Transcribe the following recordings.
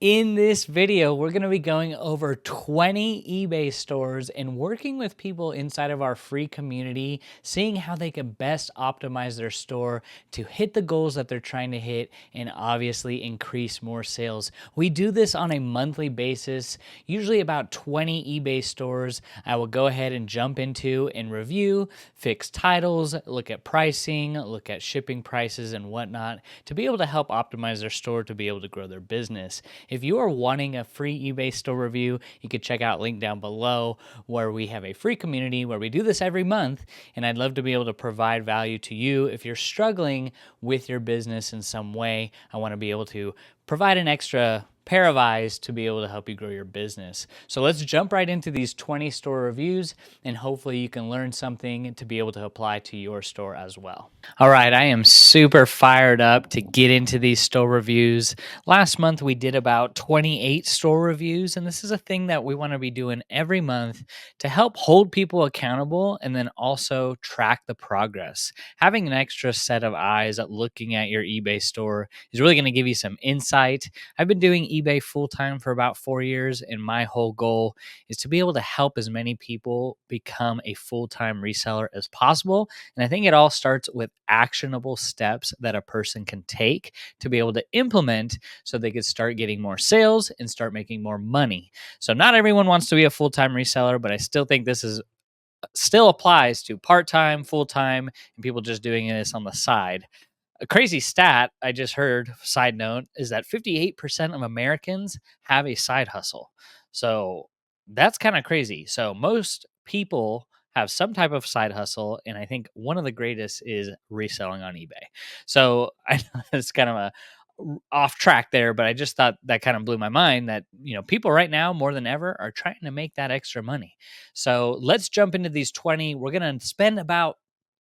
In this video, we're going to be going over 20 eBay stores and working with people inside of our free community, seeing how they can best optimize their store to hit the goals that they're trying to hit and obviously increase more sales. We do this on a monthly basis, usually about 20 eBay stores. I will go ahead and jump into and review, fix titles, look at pricing, look at shipping prices and whatnot to be able to help optimize their store to be able to grow their business. If you are wanting a free eBay store review, you could check out link down below where we have a free community where we do this every month. And I'd love to be able to provide value to you. If you're struggling with your business in some way, I want to be able to provide an extra pair of eyes to be able to help you grow your business. So let's jump right into these 20 store reviews and hopefully you can learn something to be able to apply to your store as well. All right, I am super fired up to get into these store reviews. Last month we did about 28 store reviews, and this is a thing that we want to be doing every month to help hold people accountable and then also track the progress. Having an extra set of eyes at looking at your eBay store is really going to give you some insight. I've been doing eBay full time for about 4 years, and my whole goal is to be able to help as many people become a full-time reseller as possible. And I think it all starts with actionable steps that a person can take to be able to implement so they could start getting more sales and start making more money. So not everyone wants to be a full-time reseller, but I still think this is still applies to part-time, full-time, and people just doing this on the side. A crazy stat I just heard, side note, is that 58% of Americans have a side hustle. So that's kind of crazy. So most people have some type of side hustle, and I think one of the greatest is reselling on eBay. So I know it's kind of a off track there, but I just thought that kind of blew my mind that, people right now more than ever are trying to make that extra money. So let's jump into these 20. We're going to spend about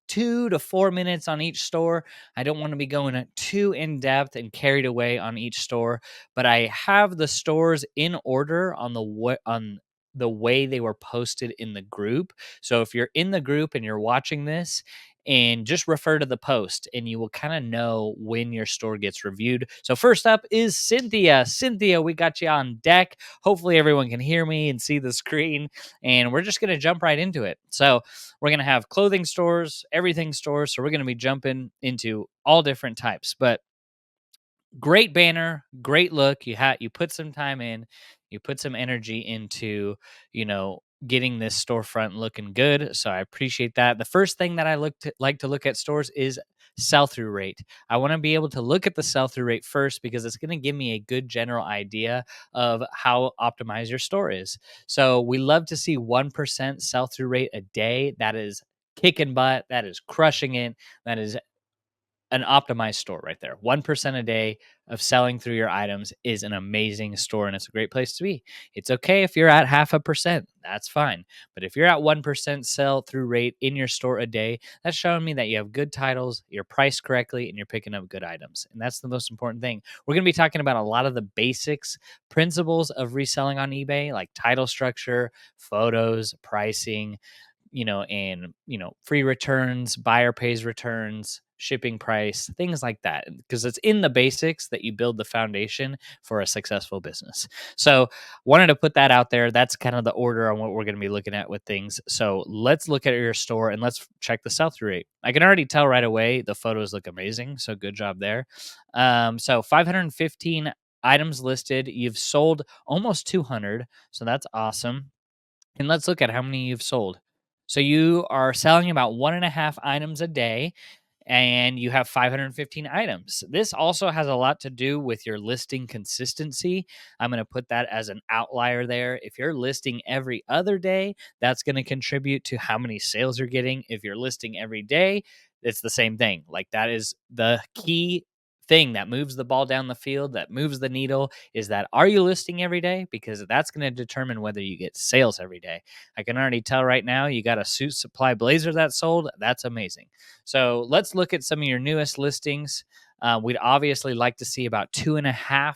2 to 4 minutes on each store. I don't want to be going too in depth and carried away on each store, but I have the stores in order on the way they were posted in the group. So if you're in the group and you're watching this, and just refer to the post and you will kind of know when your store gets reviewed. So first up is Cynthia. Cynthia, we got you on deck. Hopefully everyone can hear me and see the screen, and we're just going to jump right into it. So we're going to have clothing stores, everything stores. So we're going to be jumping into all different types, but great banner, great look. You put some time in, you put some energy into, getting this storefront looking good. So I appreciate that. The first thing that I like to look at stores is sell-through rate. I want to be able to look at the sell-through rate first because it's going to give me a good general idea of how optimized your store is. So we love to see 1% sell-through rate a day. That is kicking butt. That is crushing it. That is an optimized store right there. 1% a day of selling through your items is an amazing store, and it's a great place to be. It's okay if you're at 0.5%. That's fine. But if you're at 1% sell through rate in your store a day, that's showing me that you have good titles, you're priced correctly, and you're picking up good items. And that's the most important thing. We're going to be talking about a lot of the basics, principles of reselling on eBay, like title structure, photos, pricing, free returns, buyer pays returns, shipping price, things like that, because it's in the basics that you build the foundation for a successful business. So wanted to put that out there. That's kind of the order on what we're going to be looking at with things. So let's look at your store and let's check the sell-through rate. I can already tell right away the photos look amazing. So good job there. So 515 items listed. You've sold almost 200. So that's awesome. And let's look at how many you've sold. So you are selling about 1.5 items a day, and you have 515 items. This also has a lot to do with your listing consistency. I'm going to put that as an outlier there. If you're listing every other day, that's going to contribute to how many sales you're getting. If you're listing every day, it's the same thing. Like, that is the key thing that moves the ball down the field, that moves the needle, is that are you listing every day? Because that's going to determine whether you get sales every day. I can already tell right now you got a suit supply blazer that sold. That's amazing. So let's look at some of your newest listings. We'd obviously like to see about 2.5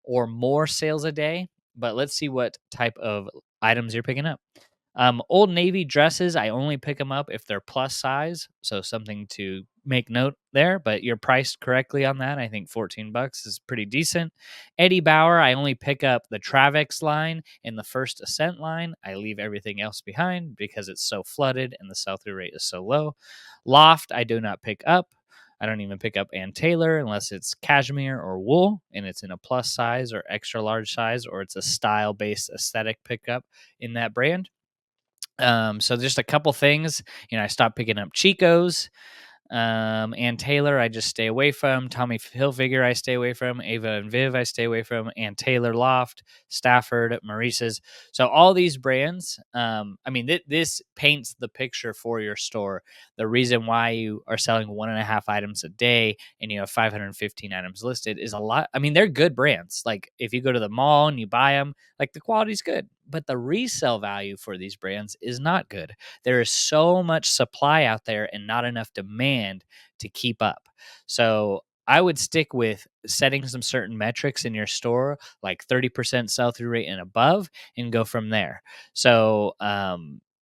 or more sales a day, but let's see what type of items you're picking up. Old Navy dresses, I only pick them up if they're plus size, so something to make note there, but you're priced correctly on that. I think $14 is pretty decent. Eddie Bauer, I only pick up the Travix line and the First Ascent line. I leave everything else behind because it's so flooded and the sell through rate is so low. Loft, I do not pick up. I don't even pick up Ann Taylor unless it's cashmere or wool and it's in a plus size or extra large size, or it's a style based aesthetic pickup in that brand. So just a couple things, I stopped picking up Chico's. Ann Taylor, I just stay away from. Tommy Hilfiger, I stay away from. Ava and Viv, I stay away from. Ann Taylor, Loft, Stafford, Maurice's. So all these brands, this paints the picture for your store. The reason why you are selling 1.5 items a day and you have 515 items listed is a lot. I mean, they're good brands. Like if you go to the mall and you buy them, like the quality's good, but the resale value for these brands is not good. There is so much supply out there and not enough demand to keep up. So I would stick with setting some certain metrics in your store, like 30% sell through rate and above, and go from there. So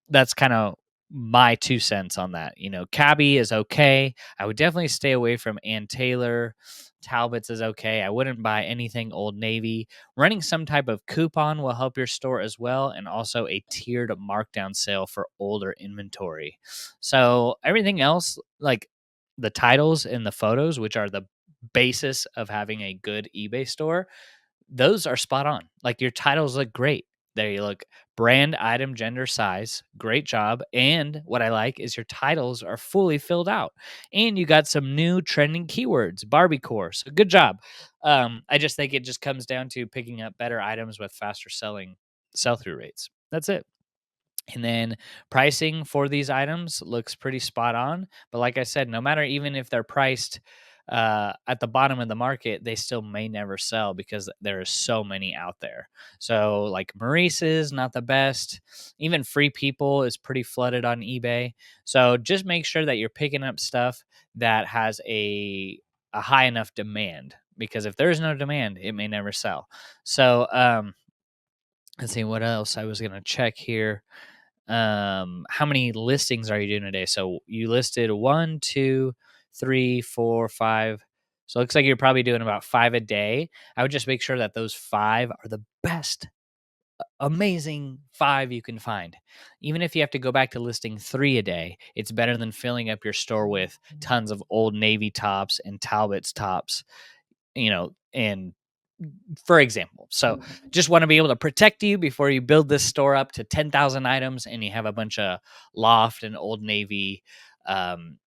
that's kind of my 2 cents on that. Cabby is okay. I would definitely stay away from Ann Taylor. Talbot's is okay. I wouldn't buy anything Old Navy. Running some type of coupon will help your store as well, and also a tiered markdown sale for older inventory. So everything else, like the titles and the photos, which are the basis of having a good eBay store, those are spot on. Like your titles look great. There you look brand, item, gender, size. Great job. And what I like is your titles are fully filled out. And you got some new trending keywords, Barbie core. So good job. I just think it just comes down to picking up better items with faster selling sell through rates. That's it. And then pricing for these items looks pretty spot on. But like I said, no matter even if they're priced at the bottom of the market, they still may never sell because there are so many out there. So like Maurice's, not the best. Even Free People is pretty flooded on eBay. So just make sure that you're picking up stuff that has a high enough demand, because if there's no demand, it may never sell. So let's see what else I was going to check here. How many listings are you doing a day? So you listed 1, 2, 3, 4, 5. So it looks like you're probably doing about 5 a day. I would just make sure that those 5 are the best amazing 5 you can find. Even if you have to go back to listing 3 a day, it's better than filling up your store with tons of Old Navy tops and Talbot's tops, and for example. So just want to be able to protect you before you build this store up to 10,000 items and you have a bunch of Loft and Old Navy um,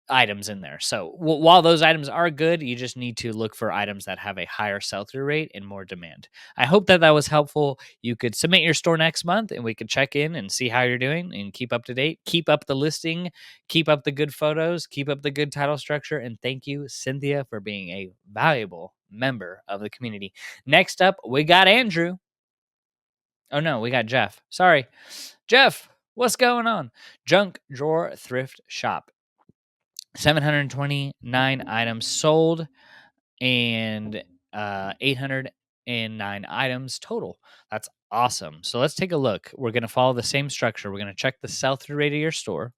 items in there. So while those items are good, you just need to look for items that have a higher sell through rate and more demand. I hope that that was helpful. You could submit your store next month and we could check in and see how you're doing and keep up to date. Keep up the listing, keep up the good photos, keep up the good title structure. And thank you, Cynthia, for being a valuable member of the community. Next up, we got Andrew. Oh no, we got Jeff. Sorry. Jeff, what's going on? Junk Drawer Thrift Shop. 729 items sold and 809 items total. That's awesome. So let's take a look. We're going to follow the same structure. We're going to check the sell through rate of your store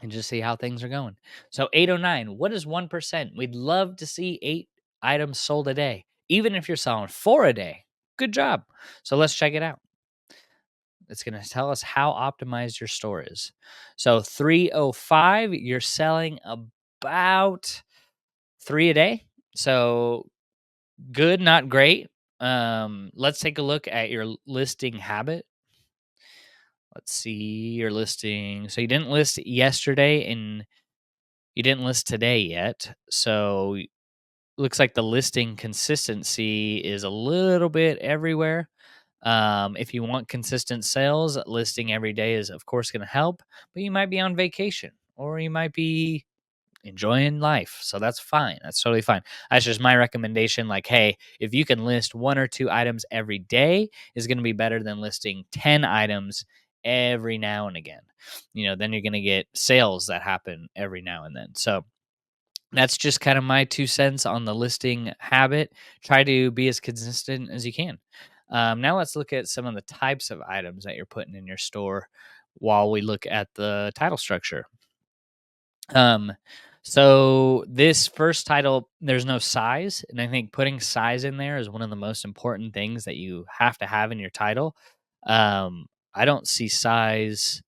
and just see how things are going. So 809, what is 1%? We'd love to see 8 items sold a day, even if you're selling 4 a day. Good job. So let's check it out. It's going to tell us how optimized your store is. So 305, you're selling about 3 a day. So good, not great. Let's take a look at your listing habit. Let's see your listing. So you didn't list yesterday and you didn't list today yet. So looks like the listing consistency is a little bit everywhere. If you want consistent sales, listing every day is, of course, going to help, but you might be on vacation or you might be enjoying life. So that's fine. That's totally fine. That's just my recommendation. Like, hey, if you can list 1 or 2 items every day, is going to be better than listing 10 items every now and again. Then you're going to get sales that happen every now and then. So that's just kind of my 2 cents on the listing habit. Try to be as consistent as you can. Now let's look at some of the types of items that you're putting in your store while we look at the title structure. Um, so this first title, there's no size, and I think putting size in there is one of the most important things that you have to have in your title. I don't see size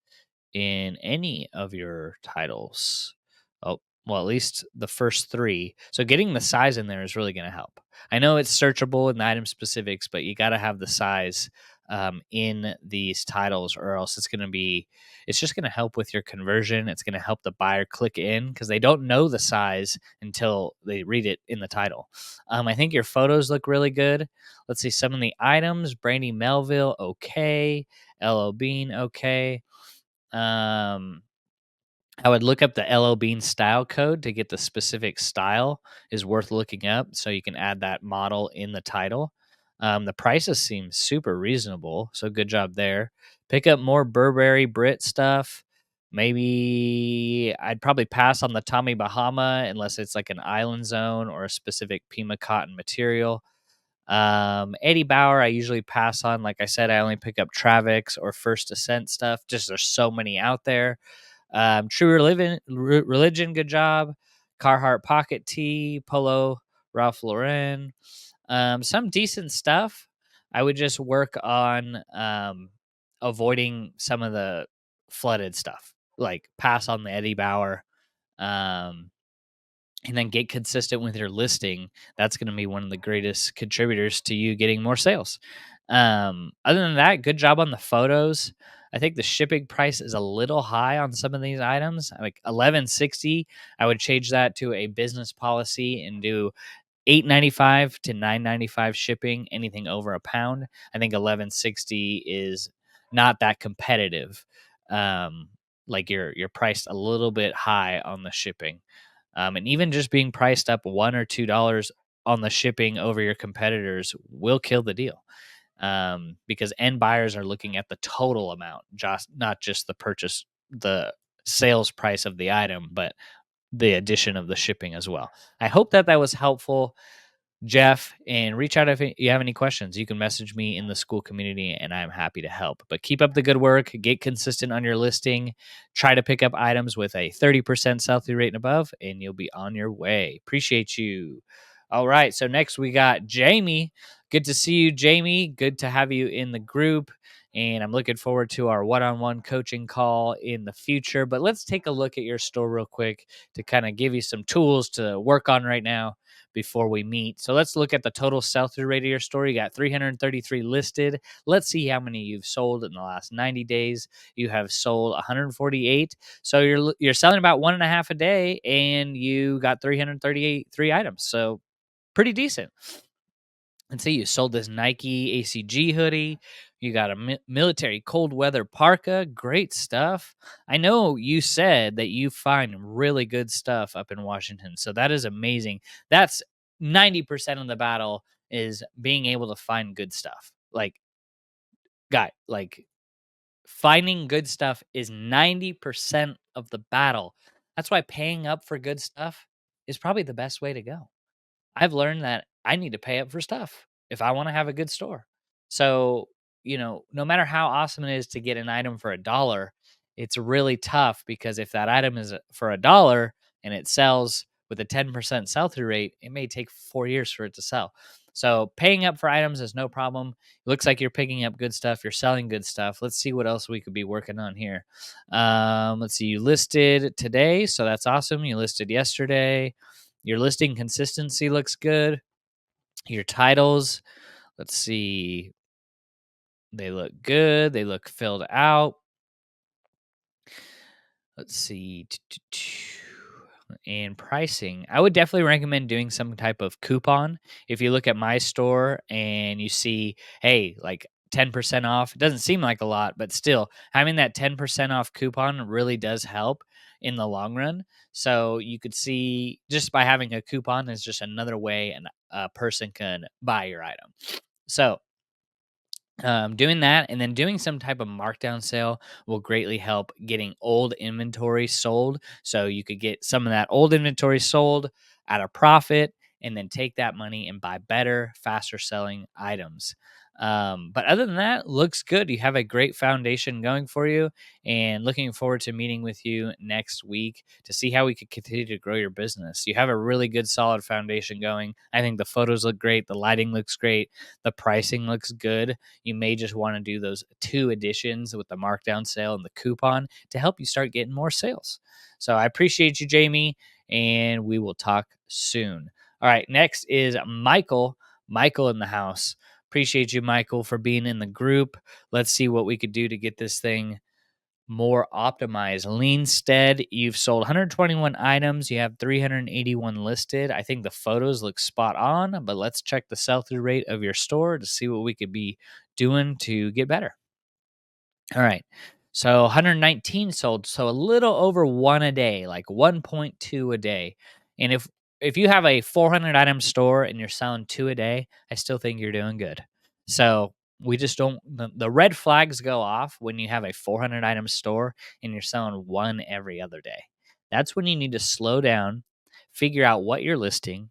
in any of your titles. Oh, well, at least the first three. So getting the size in there is really going to help. I know it's searchable in the item specifics, but you got to have the size in these titles, or else it's just going to help with your conversion. It's going to help the buyer click in because they don't know the size until they read it in the title. I think your photos look really good. Let's see some of the items. Brandy Melville, okay. LL Bean, okay. um, I would look up the LL Bean style code to get the specific style is worth looking up so you can add that model in the title. The prices seem super reasonable, so good job there. Pick up more Burberry Brit stuff. Maybe I'd probably pass on the Tommy Bahama unless it's like an island zone or a specific Pima cotton material. Eddie Bauer, I usually pass on. Like I said, I only pick up Travix or First Ascent stuff. Just there's so many out there. Religion, good job. Carhartt Pocket Tee, Polo, Ralph Lauren. Some decent stuff. I would just work on avoiding some of the flooded stuff, like pass on the Eddie Bauer. Um, and then get consistent with your listing. That's going to be one of the greatest contributors to you getting more sales. Other than that, good job on the photos. I think the shipping price is a little high on some of these items. Like 1160, I would change that to a business policy and do 895 to 995 shipping. Anything over a pound, I think 1160 is not that competitive. Um, like you're priced a little bit high on the shipping. And even just being priced up $1 or $2 on the shipping over your competitors will kill the deal. Because end buyers are looking at the total amount, just not just the sales price of the item, but the addition of the shipping as well. I hope that that was helpful, Jeff, and reach out if you have any questions. You can message me in the school community and I'm happy to help. But keep up the good work, get consistent on your listing, try to pick up items with a 30% sell through rate and above, and you'll be on your way. Appreciate you. All right. So next we got Jamie. Good to see you, Jamie. Good to have you in the group. And I'm looking forward to our one on one coaching call in the future. But let's take a look at your store real quick to kind of give you some tools to work on right now before we meet. So let's look at the total sell through rate of your store. You got 333 listed. Let's see how many you've sold in the last 90 days. You have sold 148. So you're selling about one and a half a day, and you got 333 items. So pretty decent. And see, you sold this Nike ACG hoodie. You got a military cold weather parka. Great stuff. I know you said that you find really good stuff up in Washington. So that is amazing. That's 90% of the battle is being able to find good stuff. Like finding good stuff is 90% of the battle. That's why paying up for good stuff is probably the best way to go. I've learned that I need to pay up for stuff if I want to have a good store. So, no matter how awesome it is to get an item for $1, it's really tough because if that item is for $1 and it sells with a 10% sell through rate, it may take 4 years for it to sell. So, paying up for items is no problem. It looks like you're picking up good stuff. You're selling good stuff. Let's see what else we could be working on here. Let's see. You listed today, so that's awesome. You listed yesterday. Your listing consistency looks good. Your titles, let's see, they look good. They look filled out. Let's see. And pricing. I would definitely recommend doing some type of coupon. If you look at my store and you see, hey, like 10% off, it doesn't seem like a lot, but still having that 10% off coupon really does help in the long run. So you could see just by having a coupon is just another way a person can buy your item. So doing that and then doing some type of markdown sale will greatly help getting old inventory sold. So you could get some of that old inventory sold at a profit and then take that money and buy better, faster selling items. But other than that, looks good. You have a great foundation going for you, and looking forward to meeting with you next week to see how we could continue to grow your business. You have a really good, solid foundation going. I think the photos look great, the lighting looks great, the pricing looks good. You may just want to do those 2 editions with the markdown sale and the coupon to help you start getting more sales. So I appreciate you, Jamie, and we will talk soon. All right, next is Michael. Michael in the house. Appreciate you, Michael, for being in the group. Let's see what we could do to get this thing more optimized. Leanstead, you've sold 121 items. You have 381 listed. I think the photos look spot on, but let's check the sell through rate of your store to see what we could be doing to get better. All right. So 119 sold, so a little over 1 a day, like 1.2 a day. And if you have a 400 item store and you're selling 2 a day, I still think you're doing good. So we just don't the red flags go off when you have a 400 item store and you're selling one every other day. That's when you need to slow down, figure out what you're listing,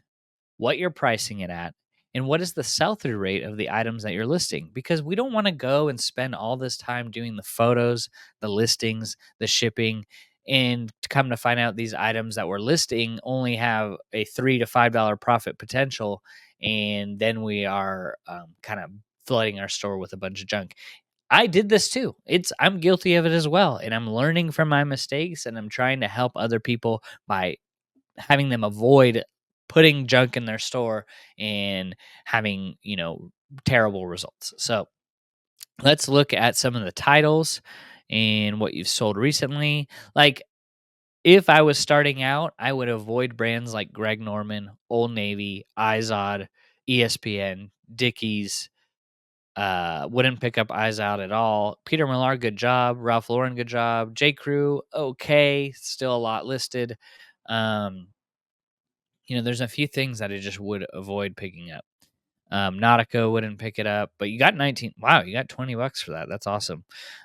what you're pricing it at, and what is the sell through rate of the items that you're listing. Because we don't want to go and spend all this time doing the photos, the listings, the shipping, and to come to find out these items that we're listing only have a $3 to $5 profit potential. And then we are kind of flooding our store with a bunch of junk. I did this too. I'm guilty of it as well. And I'm learning from my mistakes, and I'm trying to help other people by having them avoid putting junk in their store and having, terrible results. So let's look at some of the titles and what you've sold recently. Like, if I was starting out, I would avoid brands like Greg Norman, Old Navy, Izod, ESPN, Dickies. Wouldn't pick up Izod at all. Peter Millar, good job. Ralph Lauren, good job. J. Crew, okay, still a lot listed. Um, there's a few things that I just would avoid picking up. Nautica wouldn't pick it up, but you got 19. Wow, you got $20 for that. That's awesome.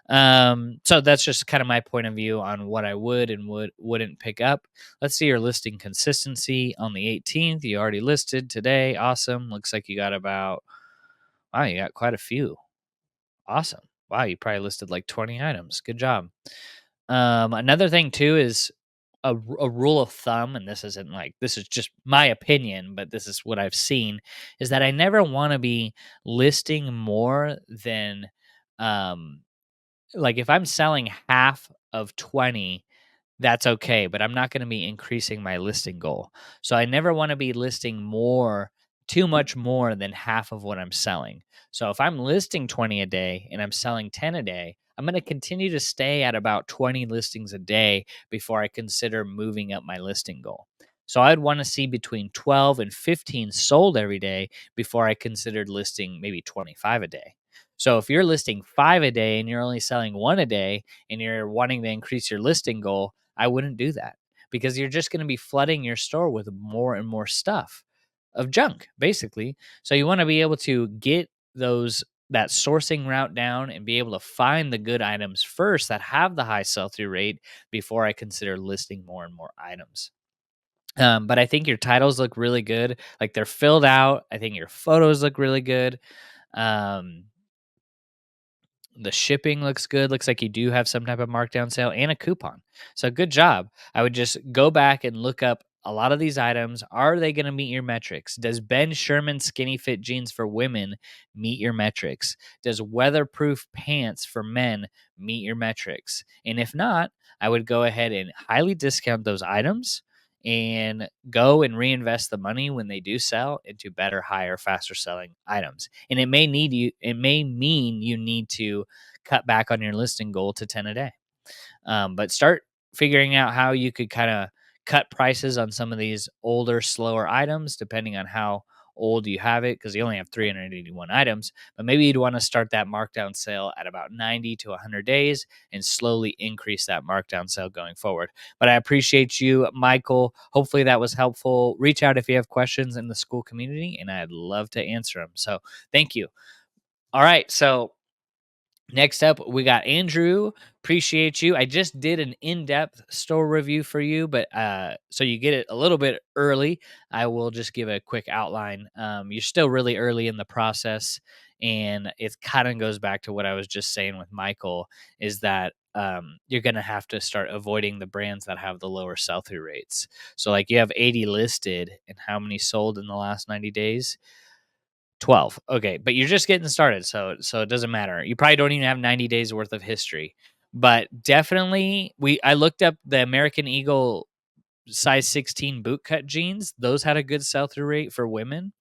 So that's just kind of my point of view on what I would and wouldn't pick up. Let's see your listing consistency on the 18th. You already listed today. Awesome. Looks like you got wow, you got quite a few. Awesome. Wow, you probably listed like 20 items. Good job. Another thing too is a rule of thumb, and this is just my opinion, but this is what I've seen, is that I never want to be listing more than, um, like, if I'm selling half of 20, that's okay, but I'm not going to be increasing my listing goal. So I never want to be listing too much more than half of what I'm selling. So if I'm listing 20 a day and I'm selling 10 a day, I'm going to continue to stay at about 20 listings a day before I consider moving up my listing goal. So I'd want to see between 12 and 15 sold every day before I considered listing maybe 25 a day. So if you're listing 5 a day and you're only selling 1 a day and you're wanting to increase your listing goal, I wouldn't do that, because you're just going to be flooding your store with more and more stuff of junk, basically. So you want to be able to get that sourcing route down and be able to find the good items first that have the high sell through rate before I consider listing more and more items. But I think your titles look really good. Like, they're filled out. I think your photos look really good. Um, the shipping looks good. Looks like you do have some type of markdown sale and a coupon. So good job. I would just go back and look up a lot of these items. Are they going to meet your metrics? Does Ben Sherman skinny fit jeans for women meet your metrics? Does weatherproof pants for men meet your metrics? And if not, I would go ahead and highly discount those items and go and reinvest the money when they do sell into better, higher, faster selling items. And it may mean you need to cut back on your listing goal to 10 a day. But start figuring out how you could kind of cut prices on some of these older, slower items, depending on how old you have it, because you only have 381 items. But maybe you'd want to start that markdown sale at about 90 to 100 days and slowly increase that markdown sale going forward. But I appreciate you, Michael. Hopefully that was helpful. Reach out if you have questions in the school community, and I'd love to answer them. So thank you. All right. So Next up, we got Andrew. Appreciate you. I just did an in-depth store review for you, but so you get it a little bit early. I will just give a quick outline. You're still really early in the process, and it kind of goes back to what I was just saying with Michael, is that you're going to have to start avoiding the brands that have the lower sell-through rates. So like you have 80 listed, and how many sold in the last 90 days? 12. Okay, but you're just getting started, so it doesn't matter. You probably don't even have 90 days worth of history. But definitely I looked up the American Eagle size 16 bootcut jeans. Those had a good sell-through rate for women.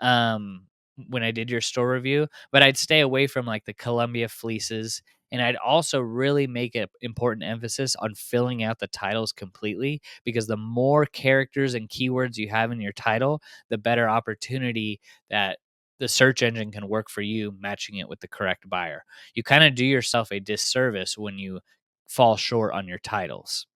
Um when I did your store review, but I'd stay away from like the Columbia fleeces, and I'd also really make an important emphasis on filling out the titles completely, because the more characters and keywords you have in your title, the better opportunity that the search engine can work for you matching it with the correct buyer. You kind of do yourself a disservice when you fall short on your titles.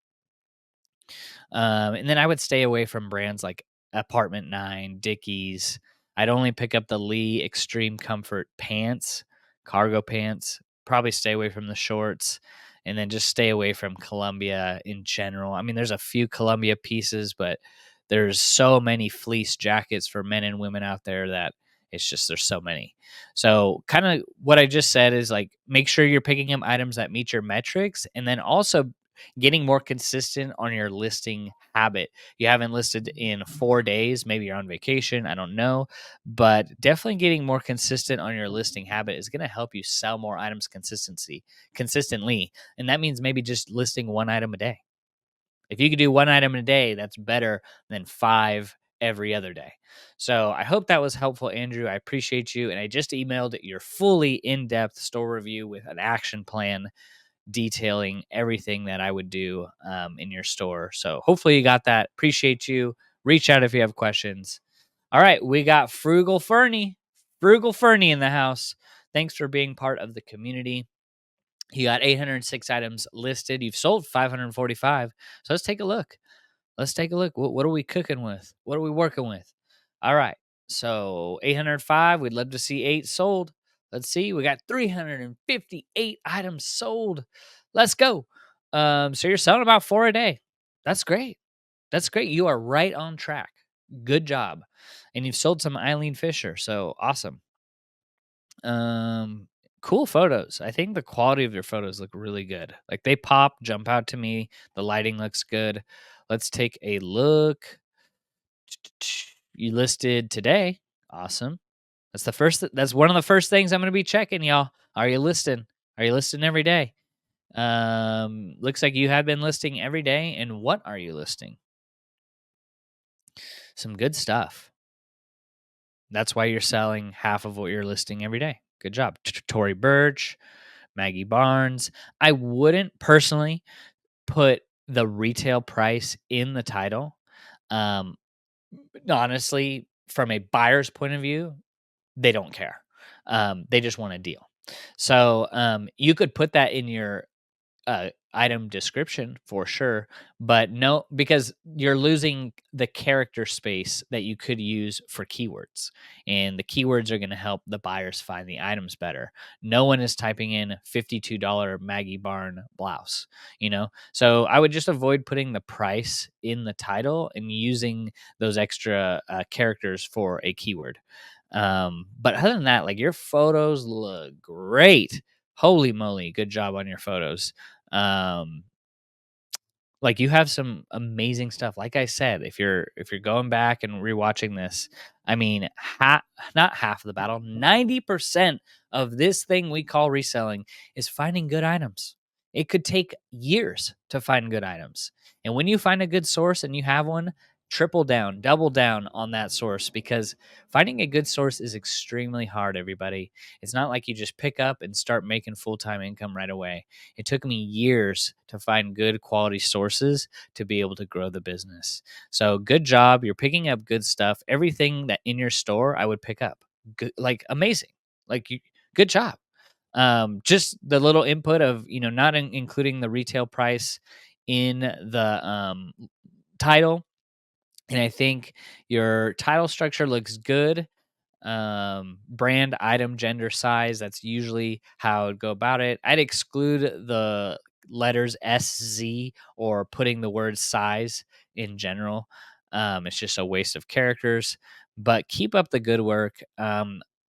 And then I would stay away from brands like Apartment 9, Dickies. I'd only pick up the Lee Extreme Comfort pants, cargo pants. Probably stay away from the shorts, and then just stay away from Columbia in general. I mean, there's a few Columbia pieces, but there's so many fleece jackets for men and women out there that it's just there's so many. So, kind of what I just said is like make sure you're picking up items that meet your metrics, and then also getting more consistent on your listing habit. You haven't listed in 4 days, maybe you're on vacation, I don't know, but definitely getting more consistent on your listing habit is going to help you sell more items consistently. And that means maybe just listing one item a day. If you could do one item a day, that's better than 5 every other day. So I hope that was helpful, Andrew. I appreciate you. And I just emailed your fully in-depth store review with an action plan detailing everything that I would do in your store. So hopefully you got that. Appreciate you. Reach out if you have questions. All right, we got Frugal Fernie in the house. Thanks for being part of the community. You got 806 items listed. You've sold 545. So let's take a look. What are we cooking with? What are we working with? All right. So 805, we'd love to see 8 sold. Let's see. We got 358 items sold. Let's go. So you're selling about 4 a day. That's great. That's great. You are right on track. Good job. And you've sold some Eileen Fisher. So awesome. Um, cool photos. I think the quality of your photos look really good. Like they jump out to me. The lighting looks good. Let's take a look. You listed today. Awesome. That's one of the first things I'm going to be checking, y'all. Are you listing? Are you listing every day? Looks like you have been listing every day. And what are you listing? Some good stuff. That's why you're selling half of what you're listing every day. Good job. Tory Burch, Maggie Barnes. I wouldn't personally put the retail price in the title. Um, Honestly, from a buyer's point of view, they don't care. They just want a deal. So you could put that in your item description for sure, but no, because you're losing the character space that you could use for keywords, and the keywords are going to help the buyers find the items better. No one is typing in $52 Maggie Barn blouse, so I would just avoid putting the price in the title and using those extra characters for a keyword. But other than that, like your photos look great. Holy moly, good job on your photos. Um, like you have some amazing stuff. Like I said, if you're going back and rewatching this, I mean, not half of the battle, 90% of this thing we call reselling is finding good items. It could take years to find good items. And when you find a good source and you have one, triple down, double down on that source, because finding a good source is extremely hard, everybody. It's not like you just pick up and start making full-time income right away. It took me years to find good quality sources to be able to grow the business. So good job. You're picking up good stuff. Everything that in your store, I would pick up. Good, like amazing. Good job. Just the little input of, not including the retail price in the title. And I think your title structure looks good. brand, item, gender, size. That's usually how I'd go about it. I'd exclude the letters SZ or putting the word size in general. It's just a waste of characters, but keep up the good work.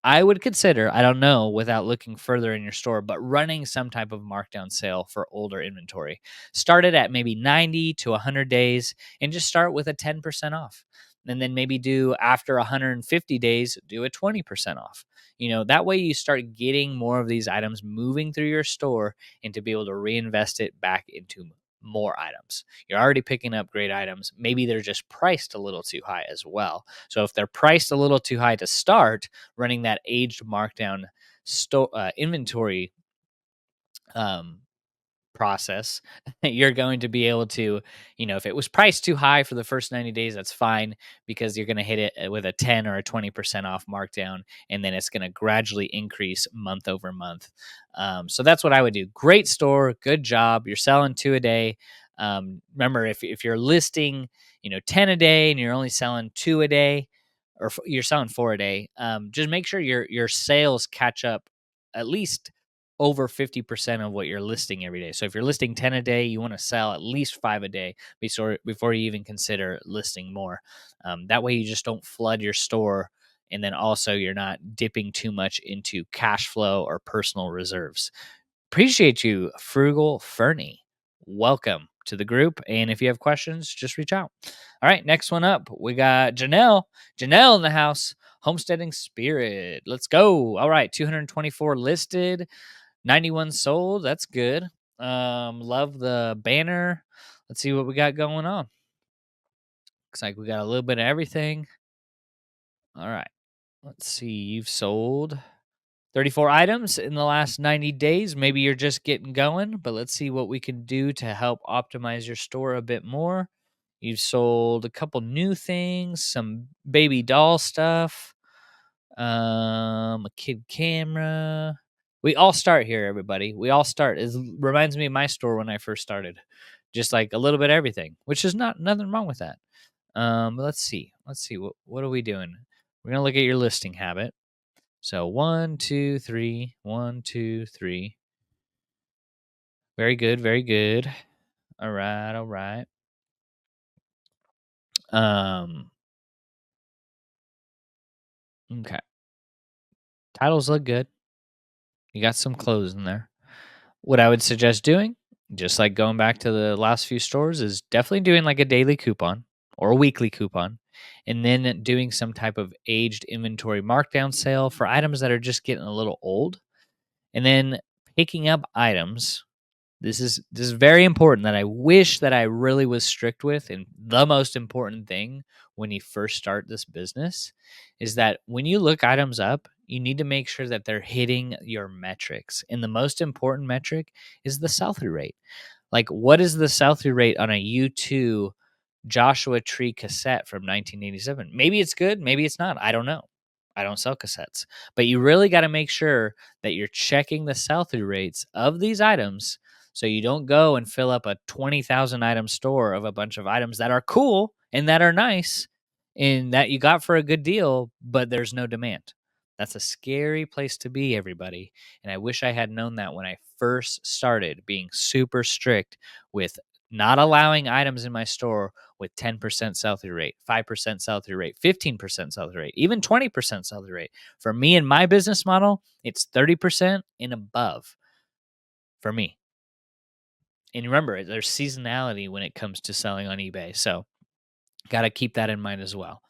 I would consider, I don't know without looking further in your store, but running some type of markdown sale for older inventory. Start it at maybe 90 to 100 days and just start with a 10% off. And then maybe do after 150 days, do a 20% off. That way you start getting more of these items moving through your store and to be able to reinvest it back into more items. You're already picking up great items. Maybe they're just priced a little too high as well. So if they're priced a little too high to start, running that aged markdown store inventory um, process, you're going to be able to, if it was priced too high for the first 90 days, that's fine because you're going to hit it with a 10 or a 20% off markdown, and then it's going to gradually increase month over month. So that's what I would do. Great store, good job. You're selling 2 a day. Remember, if you're listing, 10 a day and you're only selling 2 a day, or you're selling 4 a day, just make sure your sales catch up at least over 50% of what you're listing every day. So if you're listing 10 a day, you want to sell at least 5 a day before you even consider listing more. That way you just don't flood your store. And then also you're not dipping too much into cash flow or personal reserves. Appreciate you, Frugal Fernie. Welcome to the group. And if you have questions, just reach out. All right, next one up, we got Janelle. Janelle in the house. Homesteading Spirit. Let's go. All right, 224 listed. 91 sold. That's good. Love the banner. Let's see what we got going on. Looks like we got a little bit of everything. All right. Let's see. You've sold 34 items in the last 90 days. Maybe you're just getting going, but let's see what we can do to help optimize your store a bit more. You've sold a couple new things, some baby doll stuff, a kid camera. We all start here, everybody. We all start. It reminds me of my store when I first started. Just like a little bit of everything, which is nothing wrong with that. But let's see. What are we doing? We're gonna look at your listing habit. So 1, 2, 3, 1, 2, 3. Very good, very good. All right, all right. Okay. Titles look good. You got some clothes in there. What I would suggest doing, just like going back to the last few stores, is definitely doing like a daily coupon or a weekly coupon, and then doing some type of aged inventory markdown sale for items that are just getting a little old, and then picking up items. This is very important that I wish that I really was strict with, and the most important thing when you first start this business is that when you look items up, you need to make sure that they're hitting your metrics. And the most important metric is the sell-through rate. Like, what is the sell-through rate on a U2 Joshua Tree cassette from 1987? Maybe it's good, maybe it's not. I don't know. I don't sell cassettes. But you really got to make sure that you're checking the sell-through rates of these items so you don't go and fill up a 20,000 item store of a bunch of items that are cool and that are nice and that you got for a good deal, but there's no demand. That's a scary place to be, everybody. And I wish I had known that when I first started being super strict with not allowing items in my store with 10% sell-through rate, 5% sell-through rate, 15% sell-through rate, even 20% sell-through rate. For me and my business model, it's 30% and above for me. And remember, there's seasonality when it comes to selling on eBay. So got to keep that in mind as well.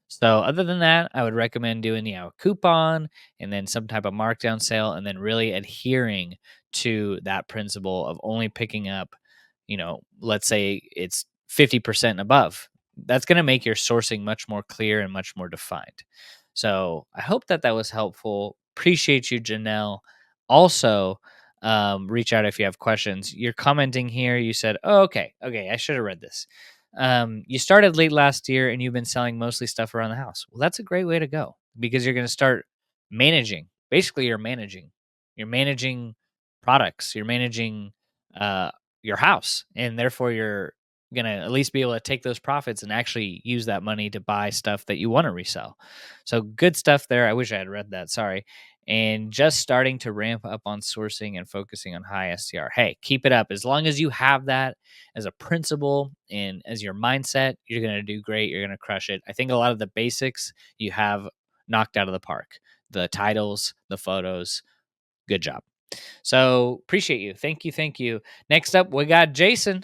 So other than that, I would recommend doing a coupon and then some type of markdown sale, and then really adhering to that principle of only picking up, let's say it's 50% and above. That's going to make your sourcing much more clear and much more defined. So I hope that was helpful. Appreciate you, Janelle. Also, reach out if you have questions. You're commenting here. You said, "Oh, okay, I should have read this." You started late last year and you've been selling mostly stuff around the house. Well, that's a great way to go because you're going to start managing. Basically, you're managing. You're managing products. You're managing your house, and therefore gonna at least be able to take those profits and actually use that money to buy stuff that you want to resell. So good stuff there. I wish I had read that. Sorry. And just starting to ramp up on sourcing and focusing on high STR. Hey, keep it up. As long as you have that as a principle and as your mindset, you're going to do great. You're going to crush it. I think a lot of the basics you have knocked out of the park. The titles, the photos. Good job. So appreciate you. Thank you. Thank you. Next up, we got Jason.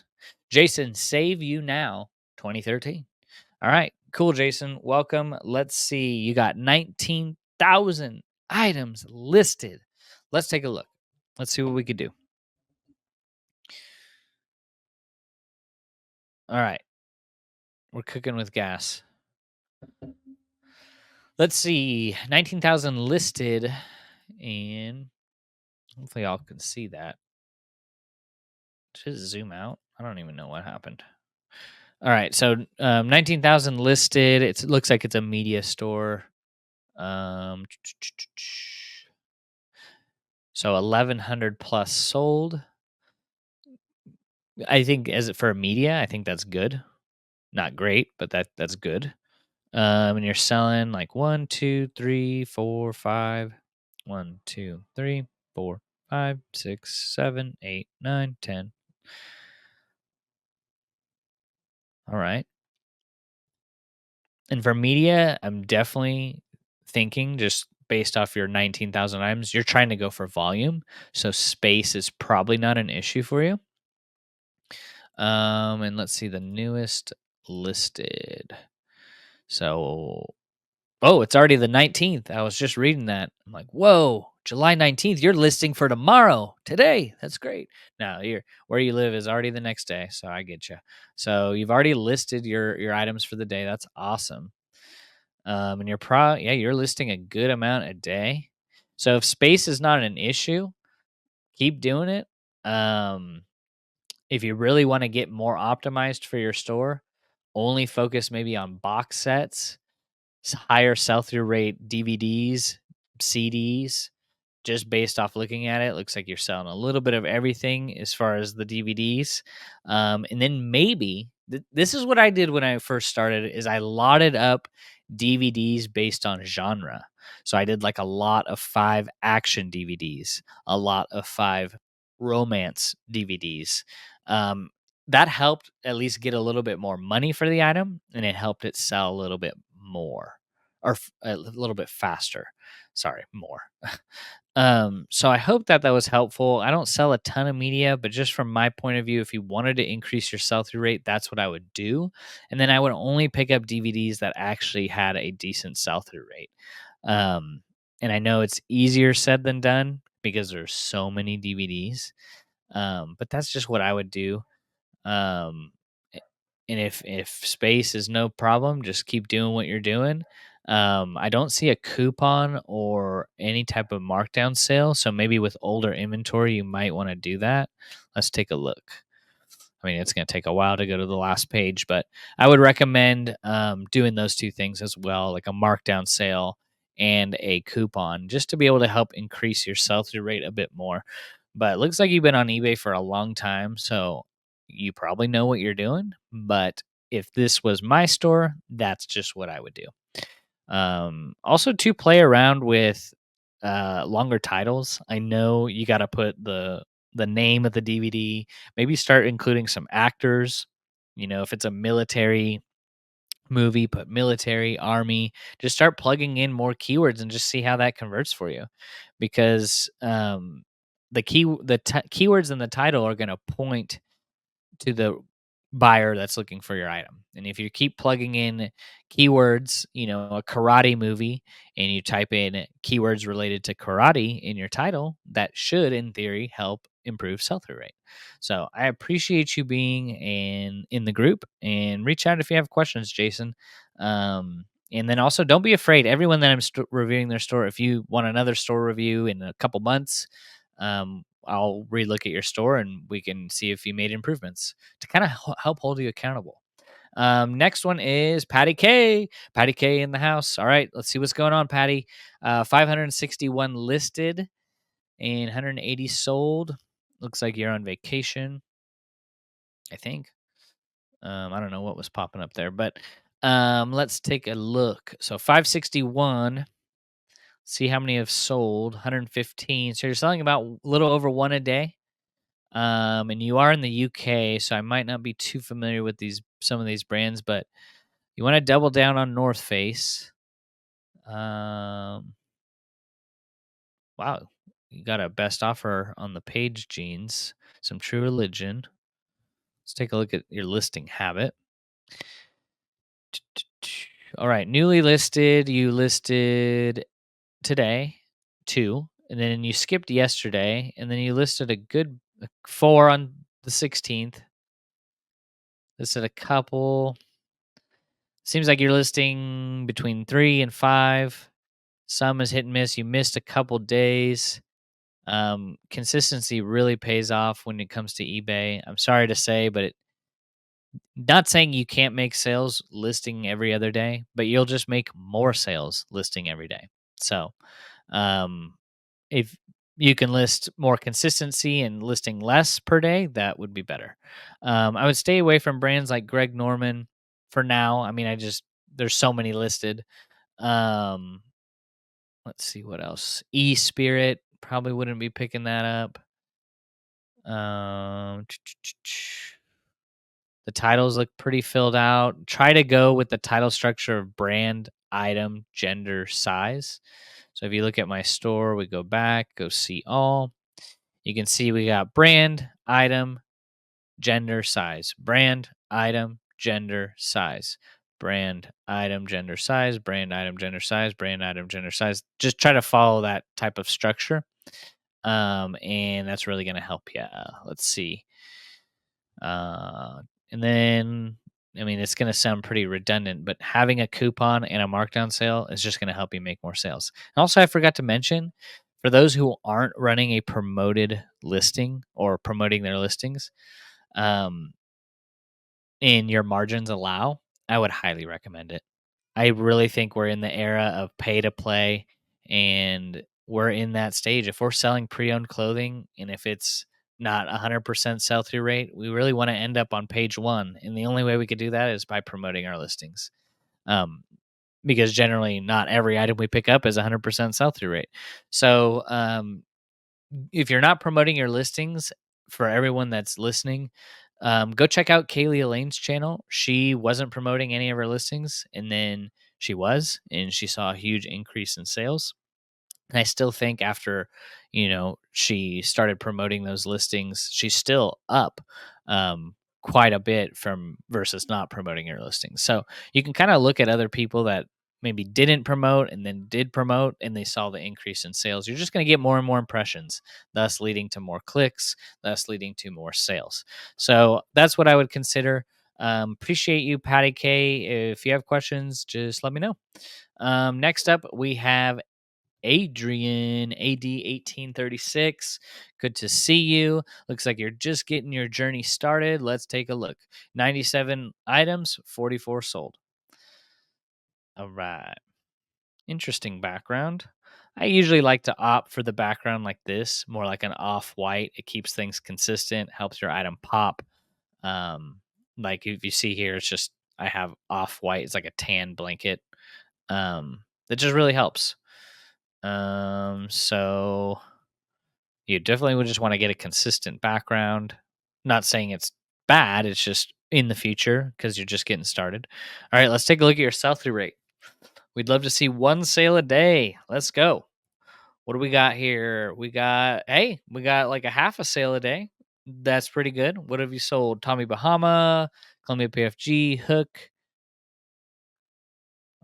Jason, Save You Now 2013. All right. Cool, Jason. Welcome. Let's see. You got 19,000 items listed. Let's take a look. Let's see what we could do. All right. We're cooking with gas. Let's see. 19,000 listed. And hopefully y'all can see that. Just zoom out. I don't even know what happened. All right, so 19,000 listed. It looks like it's a media store. Um, so 1,100 plus sold. I think as for media, I think that's good. Not great, but that's good. And you're selling like 1, 2, 3, 4, 5. 1, 2, 3, 4, 5, 6, 7, 8, 9, 10. All right. And for media, I'm definitely thinking just based off your 19,000 items, you're trying to go for volume. So space is probably not an issue for you. And let's see the newest listed. So, oh, it's already the 19th. I was just reading that. I'm like, whoa, July 19th. You're listing for tomorrow, today. That's great. Now, where you live is already the next day. So I get you. So you've already listed your items for the day. That's awesome. And you're listing a good amount a day. So if space is not an issue, keep doing it. If you really want to get more optimized for your store, only focus maybe on box sets, higher sell through rate DVDs, CDs, just based off looking at it. Looks like you're selling a little bit of everything as far as the DVDs. And then maybe this is what I did when I first started is I lotted up DVDs based on genre. So I did like a lot of 5 action DVDs, a lot of 5 romance DVDs. Um, that helped at least get a little bit more money for the item, and it helped it sell a little bit more or a little bit faster. Sorry, more. So I hope that was helpful. I don't sell a ton of media, but just from my point of view, if you wanted to increase your sell through rate, that's what I would do. And then I would only pick up DVDs that actually had a decent sell through rate. And I know it's easier said than done because there's so many DVDs. But that's just what I would do. Um, and if space is no problem, just keep doing what you're doing. I don't see a coupon or any type of markdown sale, so maybe with older inventory, you might want to do that. Let's take a look. I mean, it's going to take a while to go to the last page, but I would recommend doing those two things as well, like a markdown sale and a coupon, just to be able to help increase your sell through rate a bit more. But it looks like you've been on eBay for a long time, so you probably know what you're doing. But if this was my store, that's just what I would do. Also, to play around with longer titles. I know you got to put the name of the DVD. Maybe start including some actors. You know, if it's a military movie, put military, army. Just start plugging in more keywords and just see how that converts for you, because keywords in the title are going to point to the buyer that's looking for your item. And if you keep plugging in keywords, you know, a karate movie, and you type in keywords related to karate in your title, that should, in theory, help improve sell through rate. So I appreciate you being in the group, and reach out if you have questions, Jason. And then also, don't be afraid. Everyone that I'm reviewing their store, if you want another store review in a couple months, I'll relook at your store and we can see if you made improvements to kind of help hold you accountable. Next one is Patty K. Patty K in the house. All right, let's see what's going on, Patty. 561 listed and 180 sold. Looks like you're on vacation, I think. I don't know what was popping up there, but let's take a look. So 561. See how many have sold. 115. So you're selling about a little over one a day. And you are in the UK, so I might not be too familiar with some of these brands, but you want to double down on North Face. Wow, you got a best offer on the Page jeans. Some True Religion. Let's take a look at your listing habit. All right, newly listed. You listed today, 2, and then you skipped yesterday, and then you listed a good 4 on the 16th. Listed a couple. Seems like you're listing between 3 and 5. Some is hit and miss. You missed a couple days. Consistency really pays off when it comes to eBay. I'm sorry to say, but not saying you can't make sales listing every other day, but you'll just make more sales listing every day. So, um, if you can list more consistency and listing less per day, that would be better. I would stay away from brands like Greg Norman for now. I mean, there's so many listed. Um, let's see what else. E Spirit probably wouldn't be picking that up. Um, the titles look pretty filled out. Try to go with the title structure of brand, item, gender, size. So if you look at my store, we go back, go see all. You can see we got brand, item, gender, size. Brand, item, gender, size. Brand, item, gender, size. Brand, item, gender, size. Brand, item, gender, size. Just try to follow that type of structure. And that's really going to help you. Let's see. Uh, and then, I mean, it's going to sound pretty redundant, but having a coupon and a markdown sale is just going to help you make more sales. And also, I forgot to mention for those who aren't running a promoted listing or promoting their listings, um, and your margins allow, I would highly recommend it. I really think we're in the era of pay to play, and we're in that stage. If we're selling pre-owned clothing and if it's not 100% sell through rate, we really want to end up on page one. And the only way we could do that is by promoting our listings. Um, because generally, not every item we pick up is 100% sell through rate. So, if you're not promoting your listings, for everyone that's listening, go check out Kaylee Elaine's channel. She wasn't promoting any of her listings, and then she was, and she saw a huge increase in sales. And I still think after, she started promoting those listings, she's still up quite a bit from versus not promoting her listings. So you can kind of look at other people that maybe didn't promote and then did promote and they saw the increase in sales. You're just going to get more and more impressions, thus leading to more clicks, thus leading to more sales. So that's what I would consider. Appreciate you, Patty K. If you have questions, just let me know. Next up, we have Adrian, AD1836. Good to see you. Looks like you're just getting your journey started. Let's take a look. 97 items, 44 sold. All right. Interesting background. I usually like to opt for the background like this, more like an off-white. It keeps things consistent, helps your item pop. Like if you see here, it's just I have off-white. It's like a tan blanket. That just really helps. So you definitely would just want to get a consistent background. Not saying it's bad, it's just in the future because you're just getting started. All right, let's take a look at your sell through rate. We'd love to see one sale a day. Let's go. What do we got here? We got like a half a sale a day. That's pretty good. What have you sold? Tommy Bahama, Columbia PFG, Hook.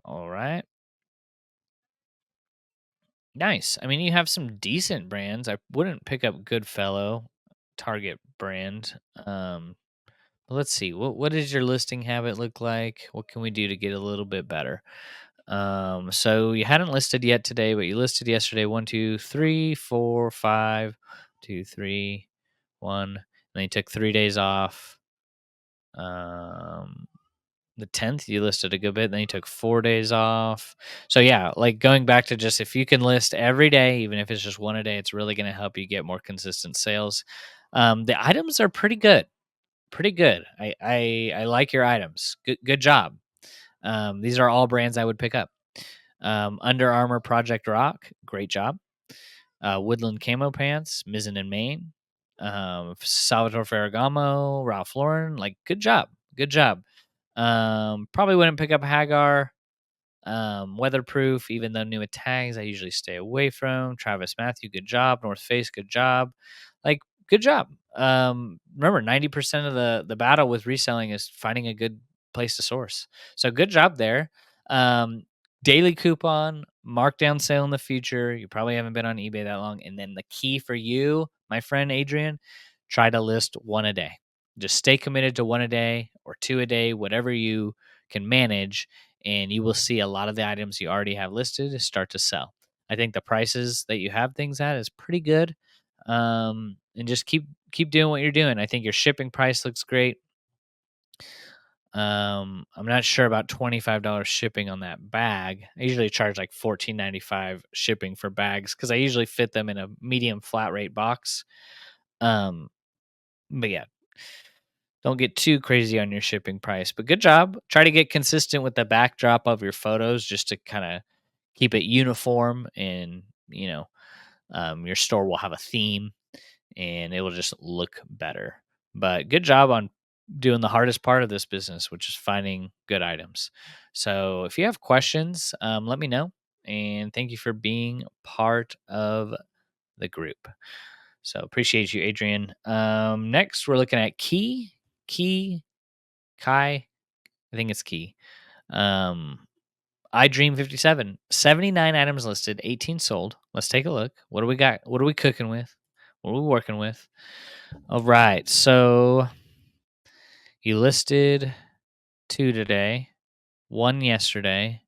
All right. Nice. I mean, you have some decent brands. I wouldn't pick up Goodfellow, Target brand. Let's see. What does your listing habit look like? What can we do to get a little bit better? So you hadn't listed yet today, but you listed yesterday. 1, 2, 3, 4, 5, 2, 3, 1. And then you took 3 days off. The 10th you listed a good bit, then you took 4 days off. So yeah, like going back to just if you can list every day, even if it's just one a day, it's really going to help you get more consistent sales. The items are pretty good. pretty good. I like your items. Good job. These are all brands I would pick up. Under Armour Project Rock, great job. Woodland Camo Pants, Mizzen and Main. Salvatore Ferragamo, Ralph Lauren. Like, good job. Good job. Probably wouldn't pick up Hagar. Weatherproof, even though new at tags, I usually stay away from. Travis Matthew, good job. North Face, good job. Like, good job. Remember, 90% of the battle with reselling is finding a good place to source. So good job there. Um, Daily coupon, markdown sale in the future. You probably haven't been on eBay that long. And then the key for you, my friend Adrian, try to list one a day. Just stay committed to one a day or two a day, whatever you can manage, and you will see a lot of the items you already have listed start to sell. I think the prices that you have things at is pretty good. And just keep doing what you're doing. I think your shipping price looks great. I'm not sure about $25 shipping on that bag. I usually charge like $14.95 shipping for bags because I usually fit them in a medium flat rate box. Um, but yeah, don't get too crazy on your shipping price. But good job. Try to get consistent with the backdrop of your photos just to kind of keep it uniform, and your store will have a theme and it will just look better. But good job on doing the hardest part of this business, which is finding good items. So if you have questions, let me know. And thank you for being part of the group. So appreciate you, Adrian. Next, we're looking at Kai. I think it's Key. Um, I Dream 57, 79 items listed, 18 sold. Let's take a look. What do we got? What are we cooking with? What are we working with? All right. So you listed two today, one yesterday,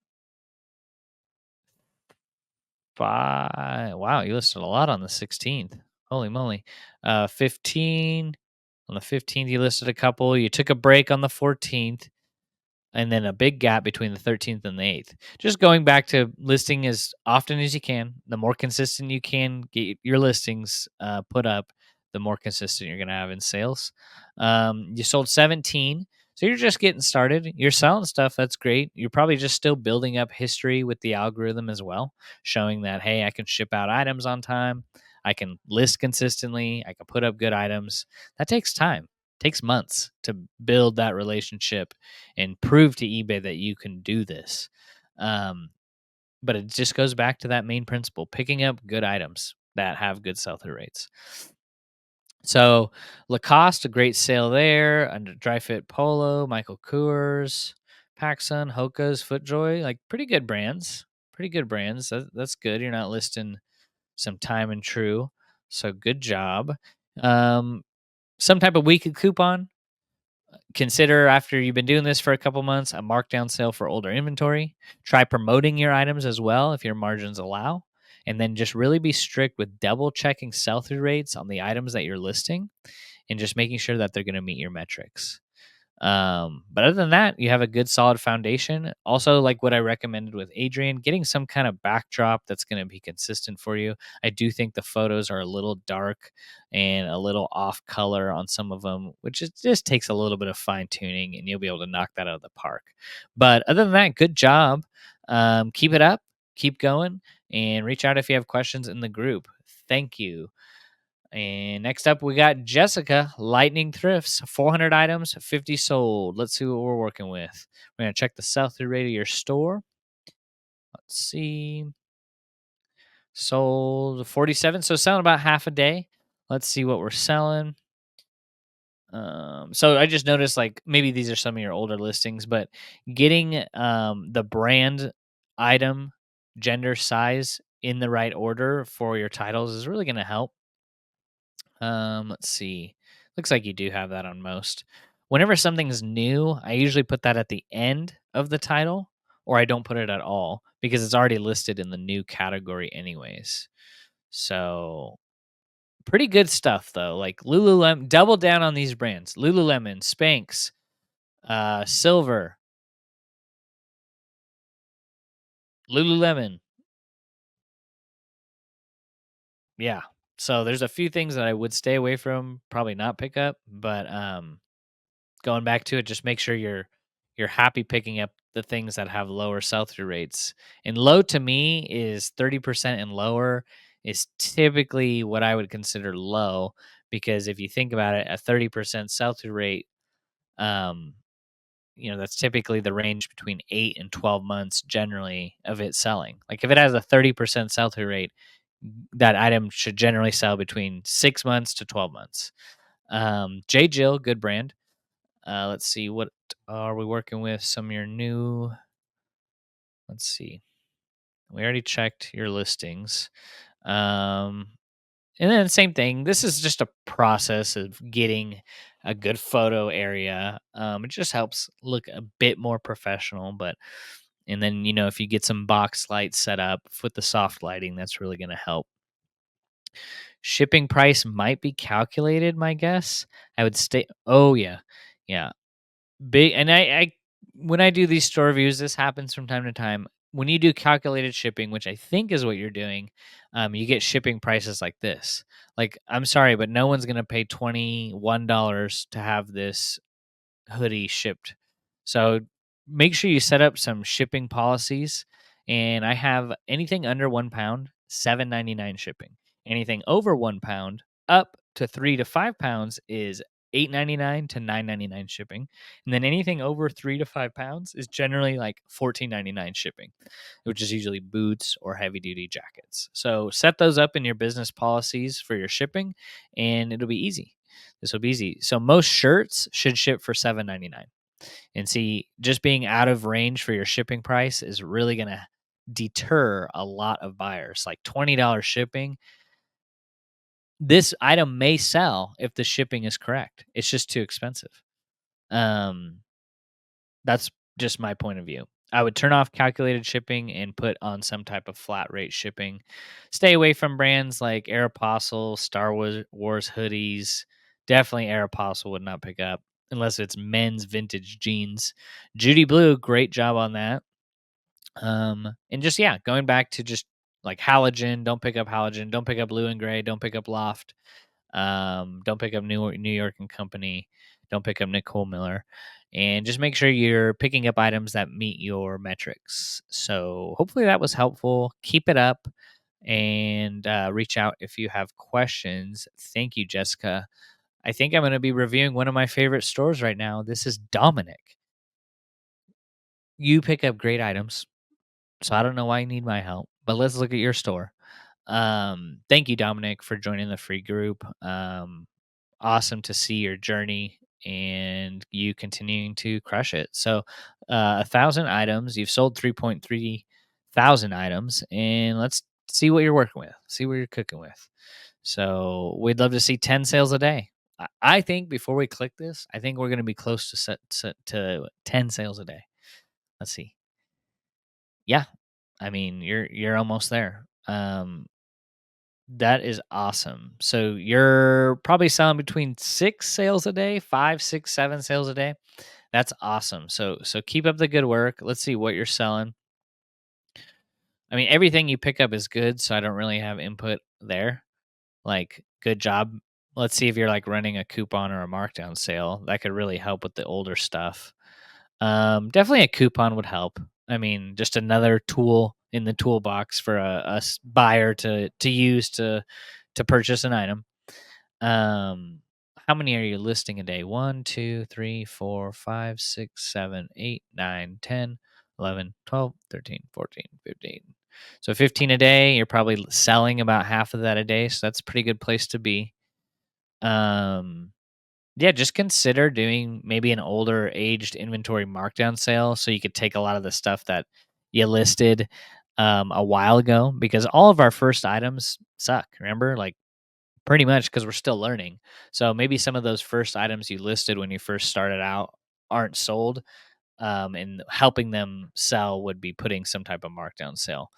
five. Wow, you listed a lot on the 16th. Holy moly. 15. On the 15th, you listed a couple. You took a break on the 14th, and then a big gap between the 13th and the 8th. Just going back to listing as often as you can. The more consistent you can get your listings put up, the more consistent you're going to have in sales. You sold 17, so you're just getting started. You're selling stuff. That's great. You're probably just still building up history with the algorithm as well, showing that, hey, I can ship out items on time. I can list consistently. I can put up good items. That takes time. Takes months to build that relationship and prove to eBay that you can do this. Um, but it just goes back to that main principle: picking up good items that have good sell through rates. So Lacoste, a great sale there. Under Dry Fit Polo, Michael Kors, PacSun, Hoka's, FootJoy, like pretty good brands. Pretty good brands. That's good. You're not listing some Time and True. So good job. Um, some type of weekly coupon. Consider, after you've been doing this for a couple months, a markdown sale for older inventory. Try promoting your items as well if your margins allow. And then just really be strict with double checking sell through rates on the items that you're listing and just making sure that they're going to meet your metrics. But other than that, you have a good solid foundation. Also, like what I recommended with Adrian, getting some kind of backdrop that's going to be consistent for you. I do think the photos are a little dark and a little off color on some of them, which just takes a little bit of fine tuning, and you'll be able to knock that out of the park. But other than that, good job. Keep it up, keep going, and reach out if you have questions in the group. Thank you. And next up, we got Jessica, Lightning Thrifts, 400 items, 50 sold. Let's see what we're working with. We're going to check the sell through rate of your store. Let's see. Sold 47. So selling about half a day. Let's see what we're selling. So I just noticed, like, maybe these are some of your older listings, but getting the brand, item, gender, size in the right order for your titles is really going to help. Let's see. Looks like you do have that on most. Whenever something's new, I usually put that at the end of the title, or I don't put it at all because it's already listed in the new category anyways. So pretty good stuff though. Like Lululemon, double down on these brands. Lululemon, Spanx, Silver, Lululemon. Yeah. So there's a few things that I would stay away from, probably not pick up, but going back to it, just make sure you're happy picking up the things that have lower sell-through rates. And low to me is 30% and lower is typically what I would consider low, because if you think about it, a 30% sell-through rate, um, that's typically the range between 8 and 12 months generally of it selling. Like if it has a 30% sell-through rate, that item should generally sell between 6 months to 12 months. J. Jill, good brand. Let's see, what are we working with? Some of your new, let's see. We already checked your listings. Um, and then same thing. This is just a process of getting a good photo area. It just helps look a bit more professional, but and then if you get some box lights set up with the soft lighting, that's really going to help. Shipping price might be calculated, my guess. I would stay. Oh yeah, yeah. Big, and I when I do these store reviews, this happens from time to time. When you do calculated shipping, which I think is what you're doing, you get shipping prices like this. Like, I'm sorry, but no one's gonna pay $21 to have this hoodie shipped. So make sure you set up some shipping policies. And I have anything under 1 pound, $7.99 shipping. Anything over 1 pound, up to 3 to 5 pounds is $8.99 to $9.99 shipping. And then anything over 3 to 5 pounds is generally like $14.99 shipping, which is usually boots or heavy duty jackets. So set those up in your business policies for your shipping, and it'll be easy. This will be easy. So most shirts should ship for $7.99. And see, just being out of range for your shipping price is really going to deter a lot of buyers. Like $20 shipping, this item may sell if the shipping is correct. It's just too expensive. Um, that's just my point of view. I would turn off calculated shipping and put on some type of flat rate shipping. Stay away from brands like Aeropostale, Star Wars hoodies. Definitely Aeropostale would not pick up unless it's men's vintage jeans. Judy Blue, great job on that. And just going back to just like halogen, don't pick up halogen, don't pick up blue and gray, don't pick up loft. Don't pick up New York and Company. Don't pick up Nicole Miller, and just make sure you're picking up items that meet your metrics. So hopefully that was helpful. Keep it up, and reach out if you have questions. Thank you, Jessica. I think I'm going to be reviewing one of my favorite stores right now. This is Dominic. You pick up great items, so I don't know why you need my help, but let's look at your store. Thank you, Dominic, for joining the free group. Awesome to see your journey and you continuing to crush it. So, 1,000 items, you've sold 3.3 thousand items, and let's see what you're working with, see what you're cooking with. So, we'd love to see 10 sales a day. I think before we click this, I think we're going to be close to set to 10 sales a day. Let's see. Yeah, I mean, you're almost there. That is awesome. So you're probably selling between 6 sales a day, 5, 6, 7 sales a day. That's awesome. So keep up the good work. Let's see what you're selling. I mean, everything you pick up is good, so I don't really have input there. Like, good job. Let's see if you're like running a coupon or a markdown sale. That could really help with the older stuff. Definitely a coupon would help. I mean, just another tool in the toolbox for a buyer to use to purchase an item. How many are you listing a day? 1, 2, 3, 4, 5, 6, 7, 8, 9, 10, 11, 12, 13, 14, 15. So 15 a day. You're probably selling about half of that a day. So that's a pretty good place to be. Yeah, just consider doing maybe an older aged inventory markdown sale so you could take a lot of the stuff that you listed a while ago, because all of our first items suck. Remember, like, pretty much because we're still learning. So maybe some of those first items you listed when you first started out aren't sold, and helping them sell would be putting some type of markdown sale.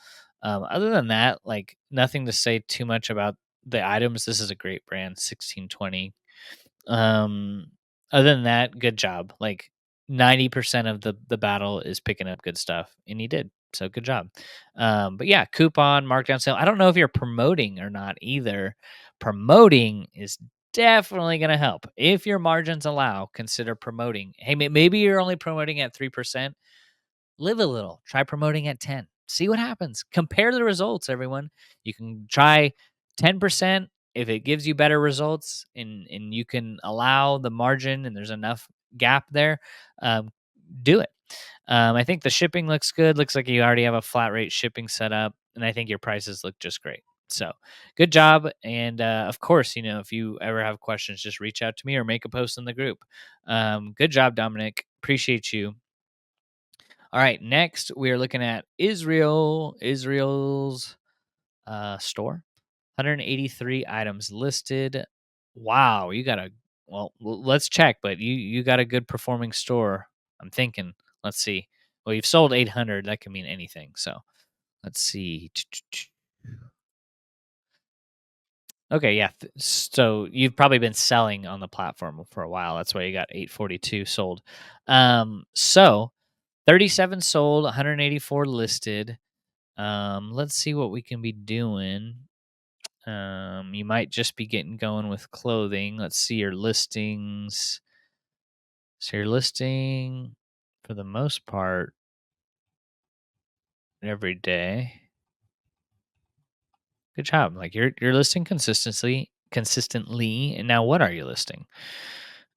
Other than that, like, nothing to say too much about the items. This is a great brand, 1620. Um, Other than that, good job. Like, 90% of the battle is picking up good stuff, and you did. So good job. But yeah, coupon, markdown sale. I don't know if you're promoting or not either. Promoting is definitely going to help. If your margins allow, consider promoting. Hey, maybe you're only promoting at 3%. Live a little. Try promoting at 10. See what happens. Compare the results, everyone. You can try 10% if it gives you better results and you can allow the margin and there's enough gap there. Um, do it. I think the shipping looks good. Looks like you already have a flat rate shipping set up, and I think your prices look just great. So, good job. And of course, if you ever have questions, just reach out to me or make a post in the group. Good job, Dominic. Appreciate you. All right, next we are looking at Israel. Israel's store, 183 items listed. Wow, you got a let's check, but you got a good performing store. I'm thinking. Let's see. Well, you've sold 800. That can mean anything. So let's see. Okay, yeah. So you've probably been selling on the platform for a while. That's why you got 842 sold. So 37 sold, 184 listed. Let's see what we can be doing. You might just be getting going with clothing. Let's see your listings. So your listing, for the most part, every day. Good job. Like you're listing consistently. And now what are you listing?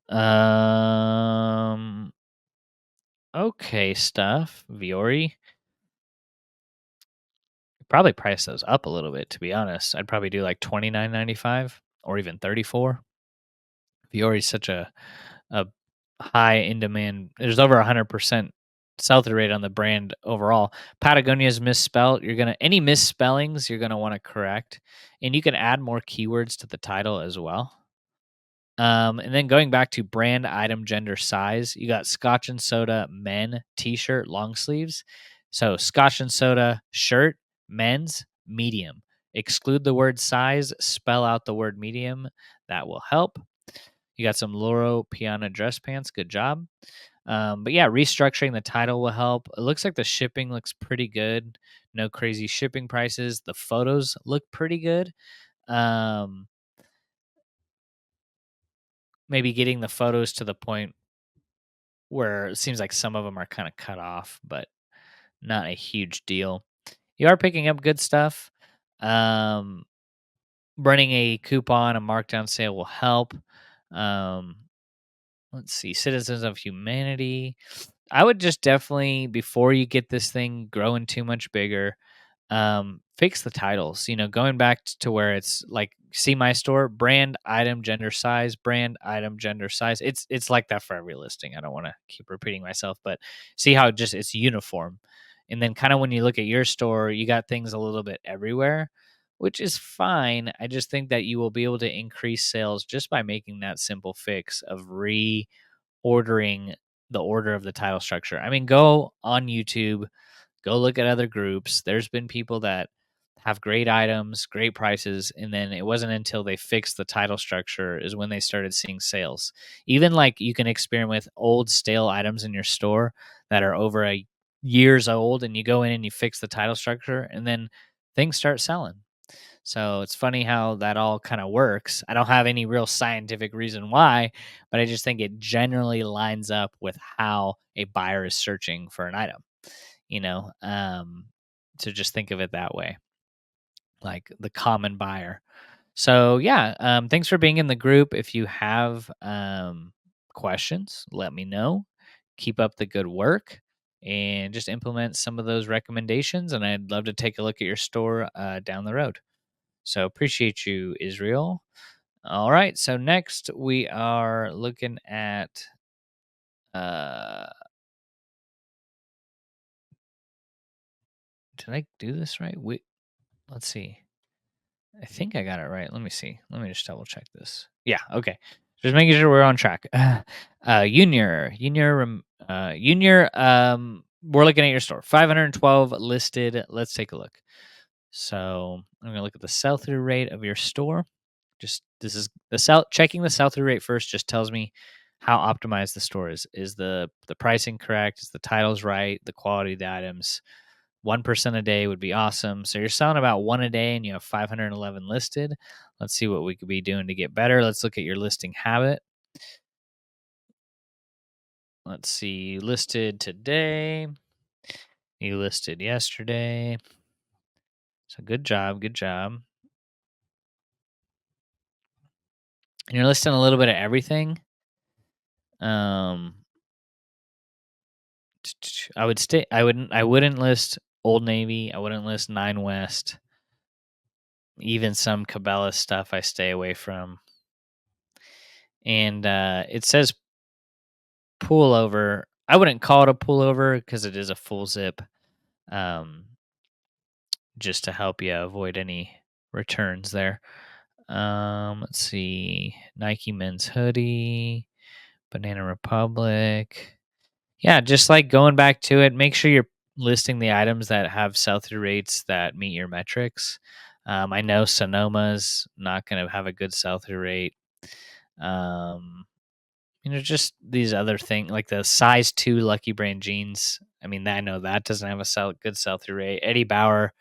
Um. Okay, stuff. Viore. Probably price those up a little bit. To be honest, I'd probably do like 29.95 or even 34. Viore is such a high in demand. There's over 100% sell through rate on the brand overall. Patagonia is misspelled. Any misspellings you're gonna want to correct, and you can add more keywords to the title as well. And then going back to brand, item, gender, size, you got Scotch and Soda men T-shirt long sleeves. So Scotch and Soda shirt, men's, medium. Exclude the word size. Spell out the word medium. That will help. You got some Loro Piana dress pants. Good job. But yeah, restructuring the title will help. It looks like the shipping looks pretty good. No crazy shipping prices. The photos look pretty good. Um, Maybe getting the photos to the point where it seems like some of them are kind of cut off, but not a huge deal. You are picking up good stuff. Um, Running a coupon, a markdown sale will help. Um, let's see, Citizens of Humanity. I would just definitely, before you get this thing growing too much bigger, fix the titles. Going back to where it's like, see my store, brand, item, gender, size, brand, item, gender, size. It's like that for every listing. I don't want to keep repeating myself, but see how it's uniform. And then kind of when you look at your store, you got things a little bit everywhere, which is fine. I just think that you will be able to increase sales just by making that simple fix of reordering the order of the title structure. I mean, go on YouTube, go look at other groups. There's been people that have great items, great prices, and then it wasn't until they fixed the title structure is when they started seeing sales. Even like you can experiment with old stale items in your store that are over a years old, and you go in and you fix the title structure, and then things start selling. So it's funny how that all kind of works. I don't have any real scientific reason why, but I just think it generally lines up with how a buyer is searching for an item, you know? So just think of it that way, like the common buyer. So yeah, thanks for being in the group. If you have questions, let me know. Keep up the good work and just implement some of those recommendations. And I'd love to take a look at your store down the road. So appreciate you, Israel. All right. So next we are looking at uh did I do this right? Let's see. I think I got it right. Let me see. Let me just double check this. Yeah, okay. Just making sure we're on track. Junior, we're looking at your store. 512 listed. Let's take a look. So I'm gonna look at the sell-through rate of your store. Just this is checking the sell-through rate first just tells me how optimized the store is. Is the pricing correct? Is the titles right? The quality of the items? 1% a day would be awesome. So you're selling about one a day and you have 511 listed. Let's see what we could be doing to get better. Let's look at your listing habit. Let's see, you listed today. You listed yesterday. So good job, good job. And you're listing a little bit of everything. Um, I wouldn't list Old Navy. I wouldn't list Nine West. Even some Cabela stuff I stay away from. And it says pullover. I wouldn't call it a pullover because it is a full zip. Um, just to help you avoid any returns there. Let's see. Nike men's hoodie, Banana Republic. Yeah, just like going back to it, make sure you're listing the items that have sell through rates that meet your metrics. I know Sonoma's not going to have a good sell through rate. Um, just these other things like the size 2 Lucky Brand jeans. I mean, I know that doesn't have a good sell through rate. Eddie Bauer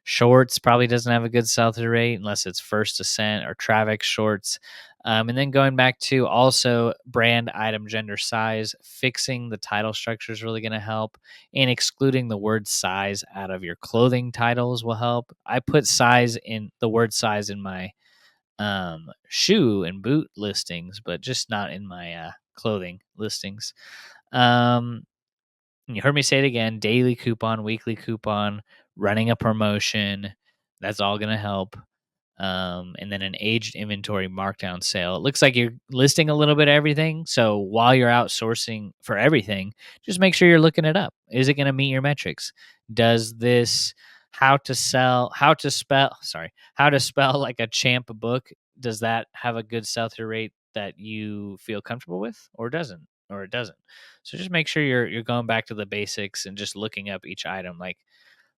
shorts probably doesn't have a good sell through rate unless it's First Ascent or Travix shorts. And then going back to also brand, item, gender, size, fixing the title structure is really going to help. And excluding the word size out of your clothing titles will help. I put the word size in my shoe and boot listings, but just not in my clothing listings. You heard me say it again, daily coupon, weekly coupon, running a promotion. That's all going to help. And then an aged inventory markdown sale. It looks like you're listing a little bit of everything. So while you're outsourcing for everything, just make sure you're looking it up. Is it going to meet your metrics? Does this how to spell like a champ book? Does that have a good sell through rate that you feel comfortable with, or it doesn't? So just make sure you're going back to the basics and just looking up each item, like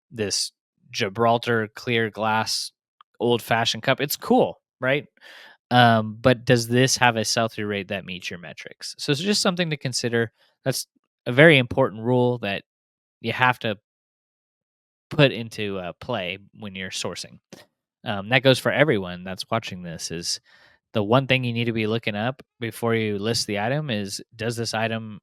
this Gibraltar clear glass old fashioned cup. It's cool, right? But does this have a sell through rate that meets your metrics? So it's just something to consider. That's a very important rule that you have to put into play when you're sourcing. That goes for everyone that's watching this. Is the one thing you need to be looking up before you list the item is, does this item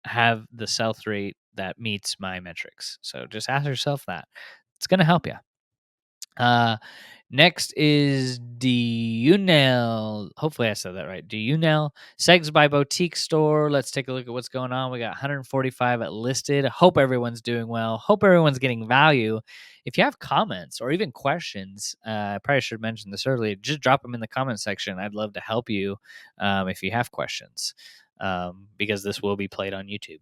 have the sell through rate that meets my metrics? So just ask yourself that. It's going to help you. Next is Dunel. Hopefully I said that right. Dunel. Segs by Boutique Store. Let's take a look at what's going on. We got 145 listed. Hope everyone's doing well. Hope everyone's getting value. If you have comments or even questions, I probably should have mentioned this earlier. Just drop them in the comment section. I'd love to help you if you have questions, because this will be played on YouTube.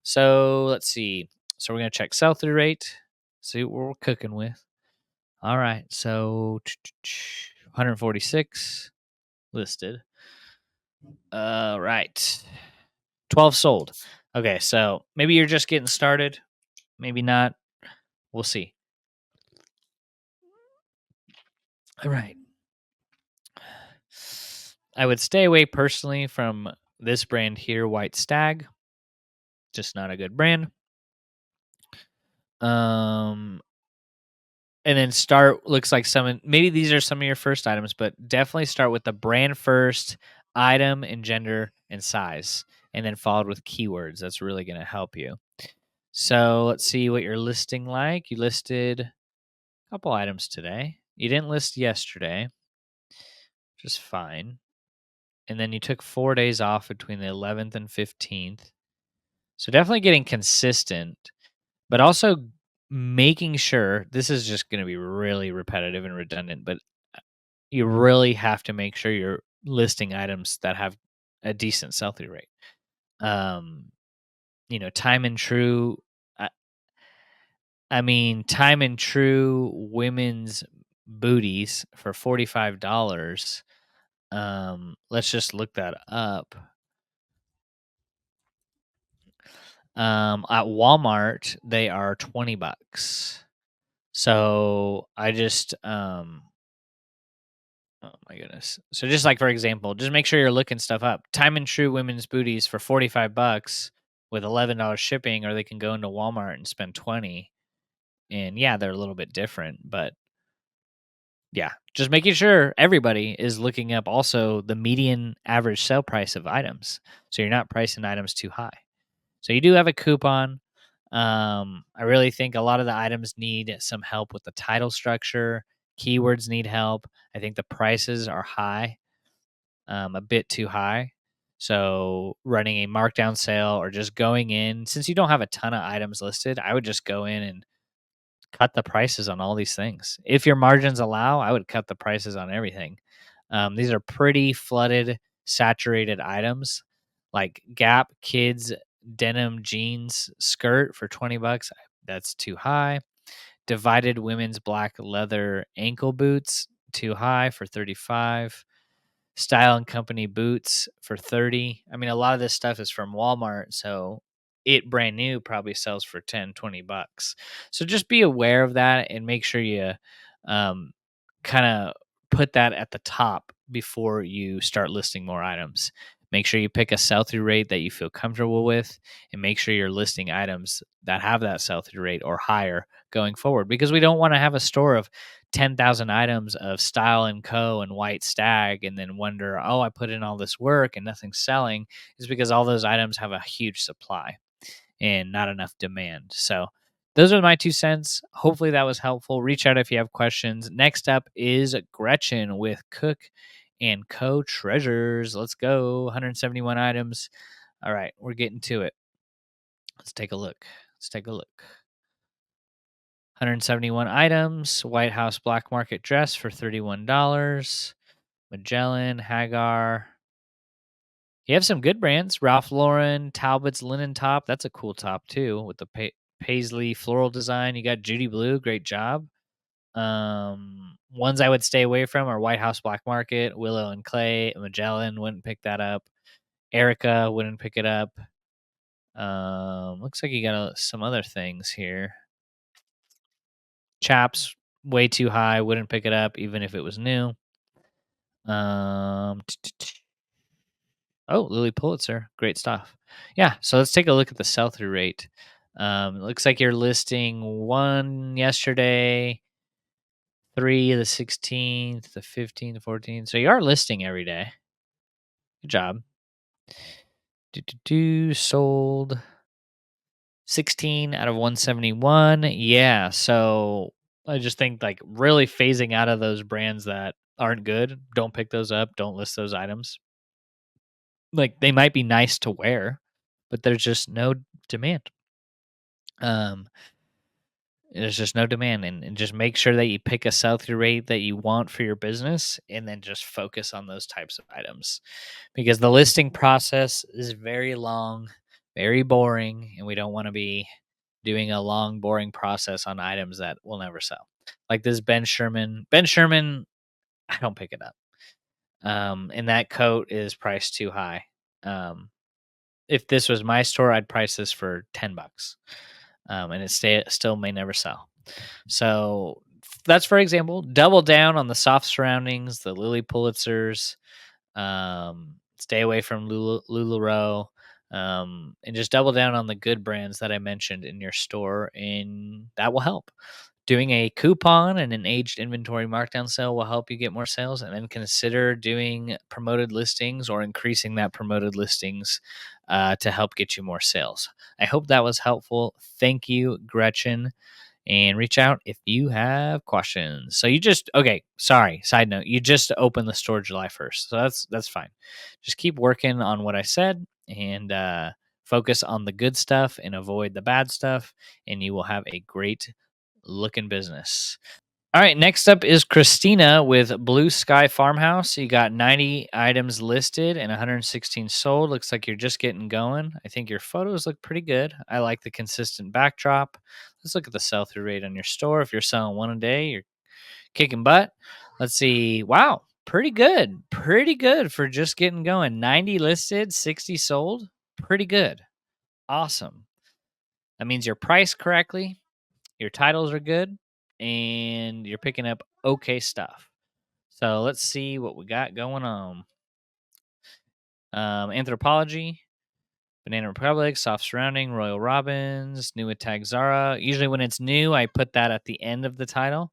So let's see. So we're going to check sell-through rate, see what we're cooking with. All right, so 146 listed. Right. 12 sold. Okay, so maybe you're just getting started. Maybe not. We'll see. All right. I would stay away personally from this brand here, White Stag. Just not a good brand. And then looks like maybe these are some of your first items, but definitely start with the brand first, item and gender and size, and then followed with keywords. That's really going to help you. So let's see what you're listing like. You listed a couple items today. You didn't list yesterday, which is fine. And then you took 4 days off between the 11th and 15th. So definitely getting consistent, but also making sure, this is just going to be really repetitive and redundant, but you really have to make sure you're listing items that have a decent sell-through rate. Time and true. Time and true women's booties for $45. Let's just look that up. At Walmart, they are $20. So I just oh my goodness. So just like, for example, just make sure you're looking stuff up. Time and true women's booties for $45 with $11 shipping, or they can go into Walmart and spend 20. And yeah, they're a little bit different, but yeah, just making sure everybody is looking up also the median average sale price of items. So you're not pricing items too high. So you do have a coupon. I really think a lot of the items need some help with the title structure. Keywords need help. I think the prices are high, a bit too high. So running a markdown sale or just going in, since you don't have a ton of items listed, I would just go in and cut the prices on all these things. If your margins allow, I would cut the prices on everything. These are pretty flooded, saturated items like Gap Kids denim jeans skirt for $20. That's too high. Divided women's black leather ankle boots, too high for 35. Style and Company boots for 30. I mean, a lot of this stuff is from Walmart, so it brand new probably sells for 10, $20. So just be aware of that and make sure you um, kind of put that at the top before you start listing more items. Make sure you pick a sell through rate that you feel comfortable with, and make sure you're listing items that have that sell through rate or higher going forward, because we don't want to have a store of 10,000 items of Style and Co. and White Stag and then wonder, oh, I put in all this work and nothing's selling, is because all those items have a huge supply and not enough demand. So those are my 2 cents. Hopefully that was helpful. Reach out if you have questions. Next up is Gretchen with Cook and Co. Treasures. Let's go. 171 items. All right, we're getting to it. Let's take a look. 171 items. White House black market dress for $31. Magellan, Hagar. You have some good brands. Ralph Lauren, Talbot's linen top. That's a cool top too, with the paisley floral design. You got Judy Blue. Great job. Ones I would stay away from are White House Black Market, Willow and Clay. Magellan, wouldn't pick that up. Erica, wouldn't pick it up. Looks like you got some other things here. Chaps, way too high. Wouldn't pick it up even if it was new. Um, Oh, Lily Pulitzer. Great stuff. Yeah. So let's take a look at the sell through rate. It looks like you're listing 1 yesterday, 3 the 16th, the 15th, the 14th. So you are listing every day. Good job. Sold 16 out of 171. Yeah. So I just think like really phasing out of those brands that aren't good. Don't pick those up. Don't list those items. Like they might be nice to wear, but there's just no demand. Um, there's just no demand, and just make sure that you pick a sell through rate that you want for your business, and then just focus on those types of items, because the listing process is very long, very boring, and we don't want to be doing a long, boring process on items that will never sell. Like this Ben Sherman. Ben Sherman, I don't pick it up. And that coat is priced too high. Um, if this was my store, I'd price this for $10, and it still may never sell. So that's, for example, double down on the soft surroundings, the Lily Pulitzers. Stay away from LuLaRoe, and just double down on the good brands that I mentioned in your store, and that will help. Doing a coupon and an aged inventory markdown sale will help you get more sales, and then consider doing promoted listings or increasing that promoted listings to help get you more sales. I hope that was helpful. Thank you, Gretchen, and reach out if you have questions. So okay, sorry, side note, you just opened the store July 1st. So that's fine. Just keep working on what I said, and focus on the good stuff and avoid the bad stuff, and you will have a great looking business. All right, next up is Christina with Blue Sky Farmhouse. You got 90 items listed and 116 sold. Looks like you're just getting going. I think your photos look pretty good. I like the consistent backdrop. Let's look at the sell through rate on your store. If you're selling one a day, you're kicking butt. Let's see. Wow, pretty good. Pretty good for just getting going. 90 listed, 60 sold. Pretty good. Awesome. That means you're priced correctly. Your titles are good, and you're picking up okay stuff. So let's see what we got going on. Anthropology. Banana Republic, Soft Surrounding, Royal Robins, New with Tag Zara. Usually when it's new, I put that at the end of the title.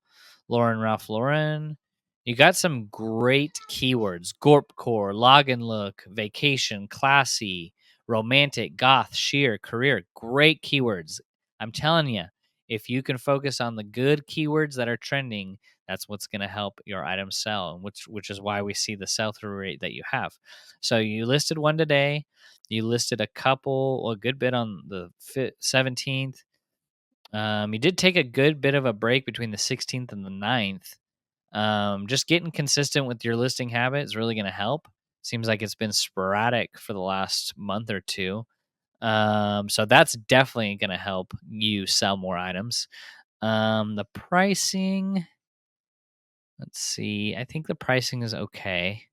Lauren Ralph Lauren. You got some great keywords. Gorpcore, Log and Look, Vacation, Classy, Romantic, Goth, Sheer, Career. Great keywords. I'm telling you, if you can focus on the good keywords that are trending, that's what's going to help your item sell, and which is why we see the sell-through rate that you have. So you listed one today. You listed a good bit on the 17th. You did take a good bit of a break between the 16th and the 9th. Just getting consistent with your listing habit is really going to help. Seems like it's been sporadic for the last month or two. So that's definitely going to help you sell more items. The pricing, let's see. I think the pricing is okay.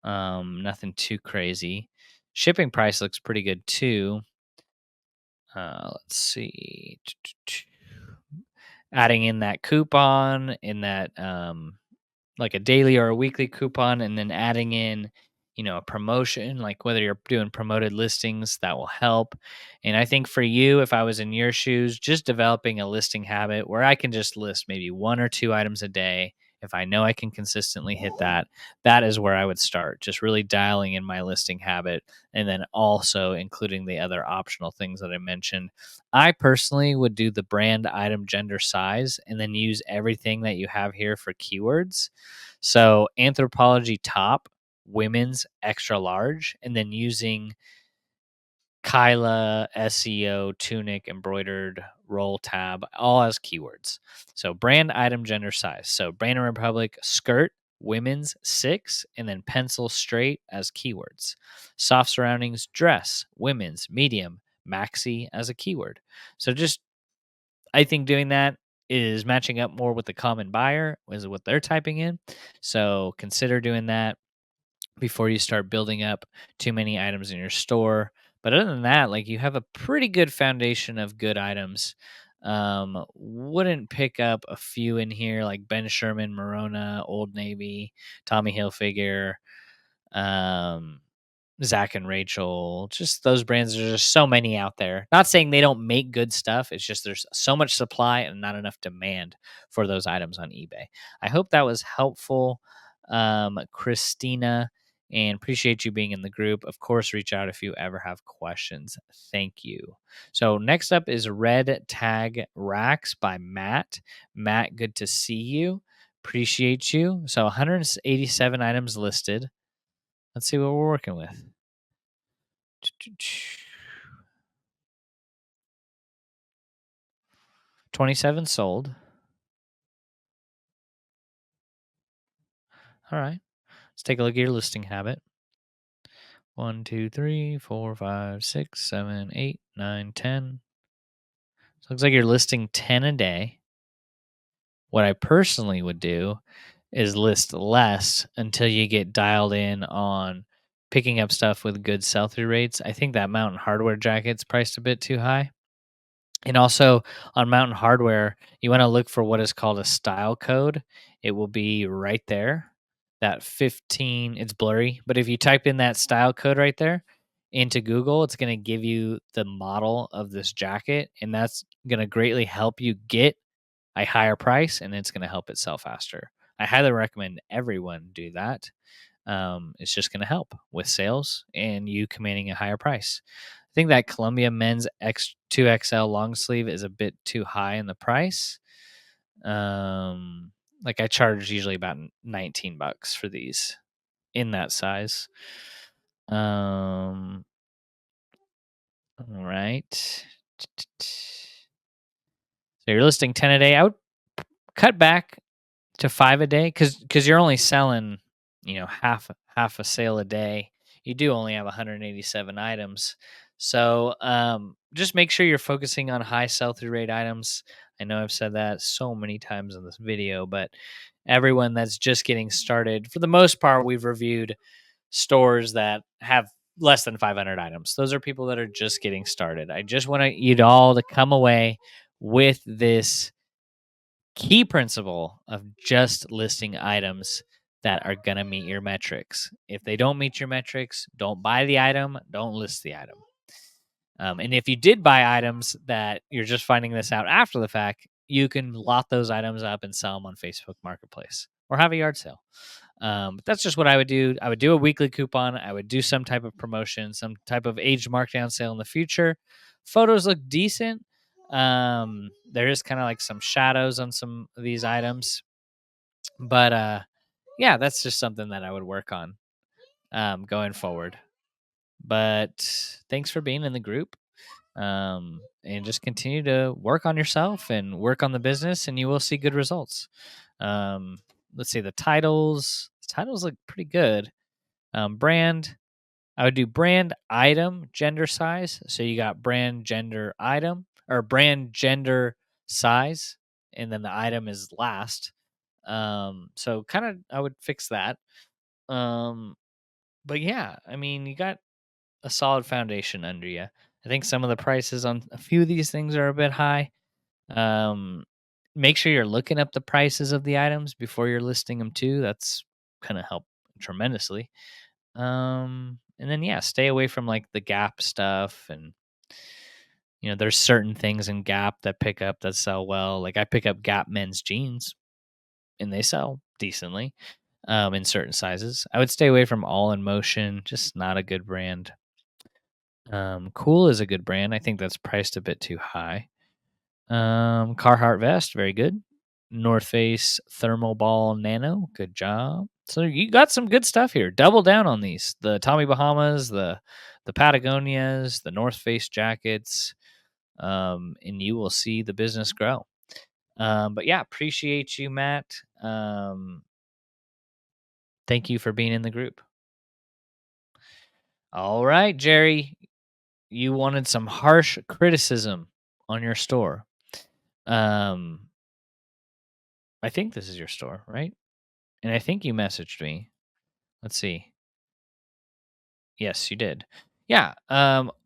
Nothing too crazy. Shipping price looks pretty good too. Let's see. Adding in that coupon in that like a daily or a weekly coupon, and then adding in, a promotion, like whether you're doing promoted listings, that will help. And I think for you, if I was in your shoes, just developing a listing habit where I can just list maybe one or two items a day. If I know I can consistently hit that, that is where I would start. Just really dialing in my listing habit, and then also including the other optional things that I mentioned. I personally would do the brand, item, gender, size, and then use everything that you have here for keywords. So Anthropology top, women's extra large, and then using Kyla, SEO, tunic, embroidered, roll tab, all as keywords. So brand, item, gender, size. So Brand Republic skirt, women's 6, and then pencil straight as keywords. Soft surroundings, dress, women's, medium, maxi as a keyword. So just, I think doing that is matching up more with the common buyer, is what they're typing in. So consider doing that before you start building up too many items in your store. But other than that, like, you have a pretty good foundation of good items. Wouldn't pick up a few in here like Ben Sherman, Morona, Old Navy, Tommy Hilfiger, um, Zach and Rachel. Just those brands. There's just so many out there. Not saying they don't make good stuff. It's just there's so much supply and not enough demand for those items on eBay. I hope that was helpful, Christina, and appreciate you being in the group. Of course, reach out if you ever have questions. Thank you. So next up is Red Tag Racks by Matt. Matt, good to see you. Appreciate you. So 187 items listed. Let's see what we're working with. 27 sold. All right. Let's take a look at your listing habit. 1, 2, 3, 4, 5, 6, 7, 8, 9, 10. So it looks like you're listing 10 a day. What I personally would do is list less until you get dialed in on picking up stuff with good sell through rates. I think that Mountain Hardware jacket's priced a bit too high. And also on Mountain Hardware, you want to look for what is called a style code. It will be right there. That 15, it's blurry, but if you type in that style code right there into Google, it's going to give you the model of this jacket. And that's going to greatly help you get a higher price, and it's going to help it sell faster. I highly recommend everyone do that. It's just going to help with sales and you commanding a higher price. I think that Columbia men's X2XL long sleeve is a bit too high in the price. Like I charge usually about $19 for these in that size. All right. So you're listing 10 a day. I would cut back to 5 a day because you're only selling, half a sale a day. You do only have 187 items. So just make sure you're focusing on high sell-through rate items. I know I've said that so many times in this video, but everyone that's just getting started, for the most part, we've reviewed stores that have less than 500 items. Those are people that are just getting started. I just want you all to come away with this key principle of just listing items that are going to meet your metrics. If they don't meet your metrics, don't buy the item, don't list the item. And if you did buy items that you're just finding this out after the fact, you can lot those items up and sell them on Facebook Marketplace or have a yard sale. But that's just what I would do. I would do a weekly coupon. I would do some type of promotion, some type of aged markdown sale in the future. Photos look decent. There is kind of like some shadows on some of these items, but yeah, that's just something that I would work on going forward. But thanks for being in the group. And just continue to work on yourself and work on the business, and you will see good results. Um, let's see the titles. The titles look pretty good. Brand. I would do brand, item, gender, size. So you got brand, gender, item, or brand, gender, size, and then the item is last. So kind of I would fix that. Um, but yeah, I mean, you got a solid foundation under you. I think some of the prices on a few of these things are a bit high. Um, Make sure you're looking up the prices of the items before you're listing them too. That's gonna help tremendously. And then yeah, stay away from like the Gap stuff, and there's certain things in Gap that pick up that sell well. Like I pick up Gap men's jeans, and they sell decently in certain sizes. I would stay away from All in Motion, just not a good brand. Cool is a good brand. I think that's priced a bit too high. Carhartt vest, very good. North Face thermal ball nano, good job. So you got some good stuff here. Double down on these. The Tommy Bahamas, the Patagonias, the North Face jackets, and you will see the business grow. But yeah, appreciate you, Matt. Thank you for being in the group. All right, Jerry, you wanted some harsh criticism on your store. I think this is your store, right? And I think you messaged me. Let's see. Yes, you did. Yeah.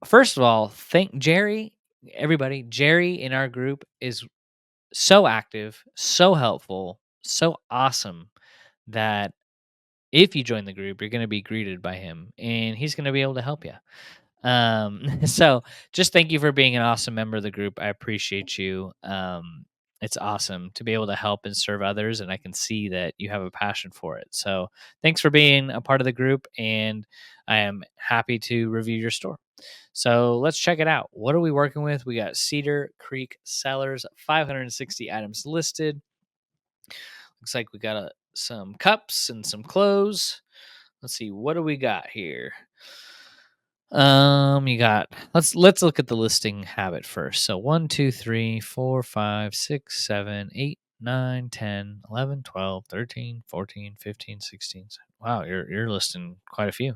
First of all, thank Jerry, everybody. Jerry in our group is so active, so helpful, so awesome that if you join the group, you're going to be greeted by him and he's going to be able to help you. So just thank you for being an awesome member of the group. I appreciate you. It's awesome to be able to help and serve others, and I can see that you have a passion for it. So thanks for being a part of the group, and I am happy to review your store. So let's check it out. What are we working with? We got Cedar Creek Cellars, 560 items listed. Looks like we got some cups and some clothes. Let's see, what do we got here? You got let's look at the listing habit first. So 1, 2, 3, 4, 5, 6, 7, 8, 9, 10, 11, 12, 13, 14, 15, 16. Wow, you're listing quite a few.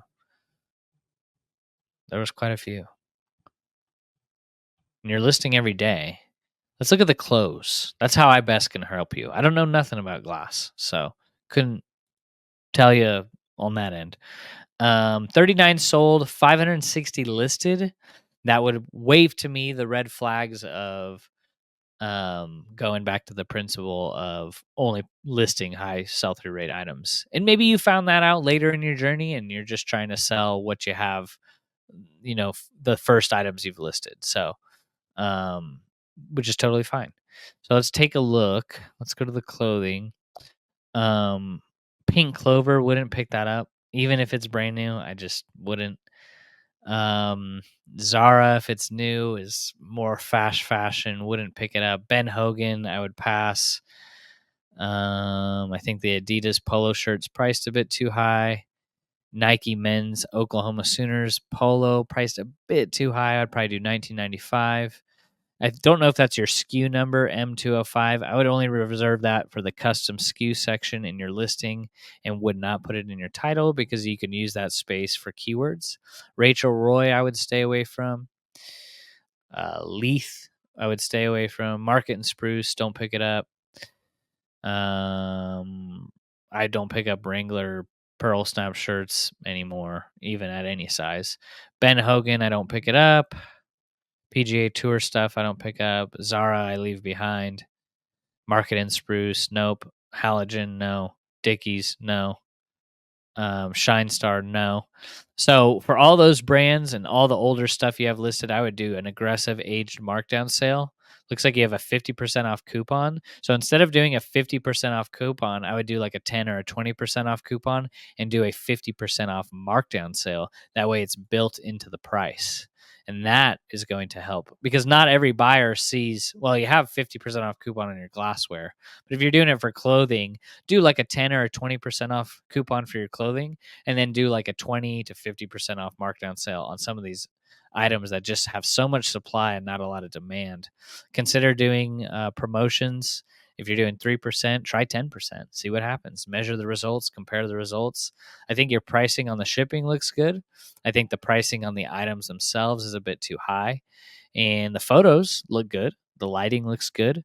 There was quite a few. And you're listing every day. Let's look at the clothes. That's how I best can help you. I don't know nothing about glass, so couldn't tell you on that end. 39 sold, 560 listed. That would wave to me the red flags of going back to the principle of only listing high sell-through rate items. And maybe you found that out later in your journey and you're just trying to sell what you have, the first items you've listed. So, which is totally fine. So let's take a look. Let's go to the clothing. Pink Clover, wouldn't pick that up. Even if it's brand new, I just wouldn't. Zara, if it's new, is more fast fashion, wouldn't pick it up. Ben Hogan, I would pass. I think the Adidas polo shirt's priced a bit too high. Nike men's Oklahoma Sooners polo priced a bit too high. I'd probably do $19.95. I don't know if that's your SKU number, M205. I would only reserve that for the custom SKU section in your listing and would not put it in your title because you can use that space for keywords. Rachel Roy, I would stay away from. Leith, I would stay away from. Market and Spruce, don't pick it up. I don't pick up Wrangler Pearl Snap shirts anymore, even at any size. Ben Hogan, I don't pick it up. PGA Tour stuff I don't pick up. Zara I leave behind. Market and Spruce, nope. Halogen, no. Dickies, no. Shine Star, no. So for all those brands and all the older stuff you have listed, I would do an aggressive aged markdown sale. Looks like you have a 50% off coupon. So instead of doing a 50% off coupon, I would do like a 10 or a 20% off coupon and do a 50% off markdown sale. That way it's built into the price. And that is going to help because not every buyer sees, well, you have 50% off coupon on your glassware. But if you're doing it for clothing, do like a 10 or a 20% off coupon for your clothing, and then do like a 20 to 50% off markdown sale on some of these items that just have so much supply and not a lot of demand. Consider doing promotions. If you're doing 3%, try 10%, see what happens. Measure the results, compare the results. I think your pricing on the shipping looks good. I think the pricing on the items themselves is a bit too high, and the photos look good. The lighting looks good.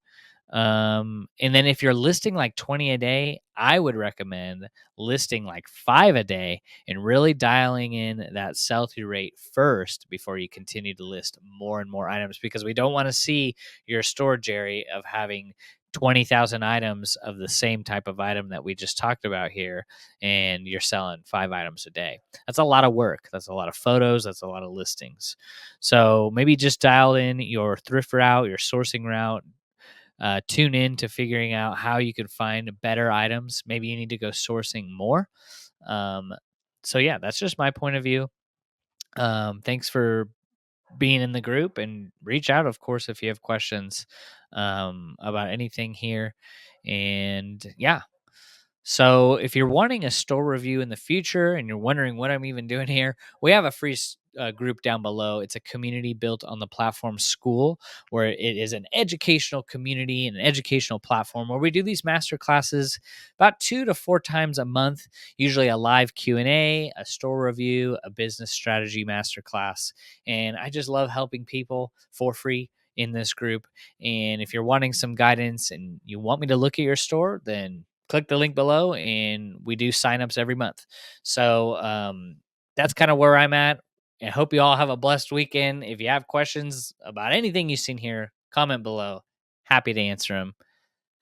And then if you're listing like 20 a day, I would recommend listing like 5 a day and really dialing in that sell through rate first before you continue to list more and more items, because we don't want to see your store, Jerry, of having 20,000 items of the same type of item that we just talked about here, and you're selling 5 items a day. That's a lot of work. That's a lot of photos. That's a lot of listings. So maybe just dial in your thrift route, your sourcing route. Tune in to figuring out how you can find better items. Maybe you need to go sourcing more. Um, so yeah, that's just my point of view. Thanks for being in the group, and reach out, of course, if you have questions about anything here. And yeah, so if you're wanting a store review in the future and you're wondering what I'm even doing here, we have a free group down below. It's a community built on the platform School, where it is an educational community and an educational platform where we do these master classes about 2 to 4 times a month, usually a live Q&A, a store review, a business strategy master class. And I just love helping people for free in this group. And if you're wanting some guidance and you want me to look at your store, then click the link below, and we do signups every month. So that's kind of where I'm at. I hope you all have a blessed weekend. If you have questions about anything you've seen here, comment below. Happy to answer them.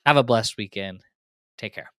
Have a blessed weekend. Take care.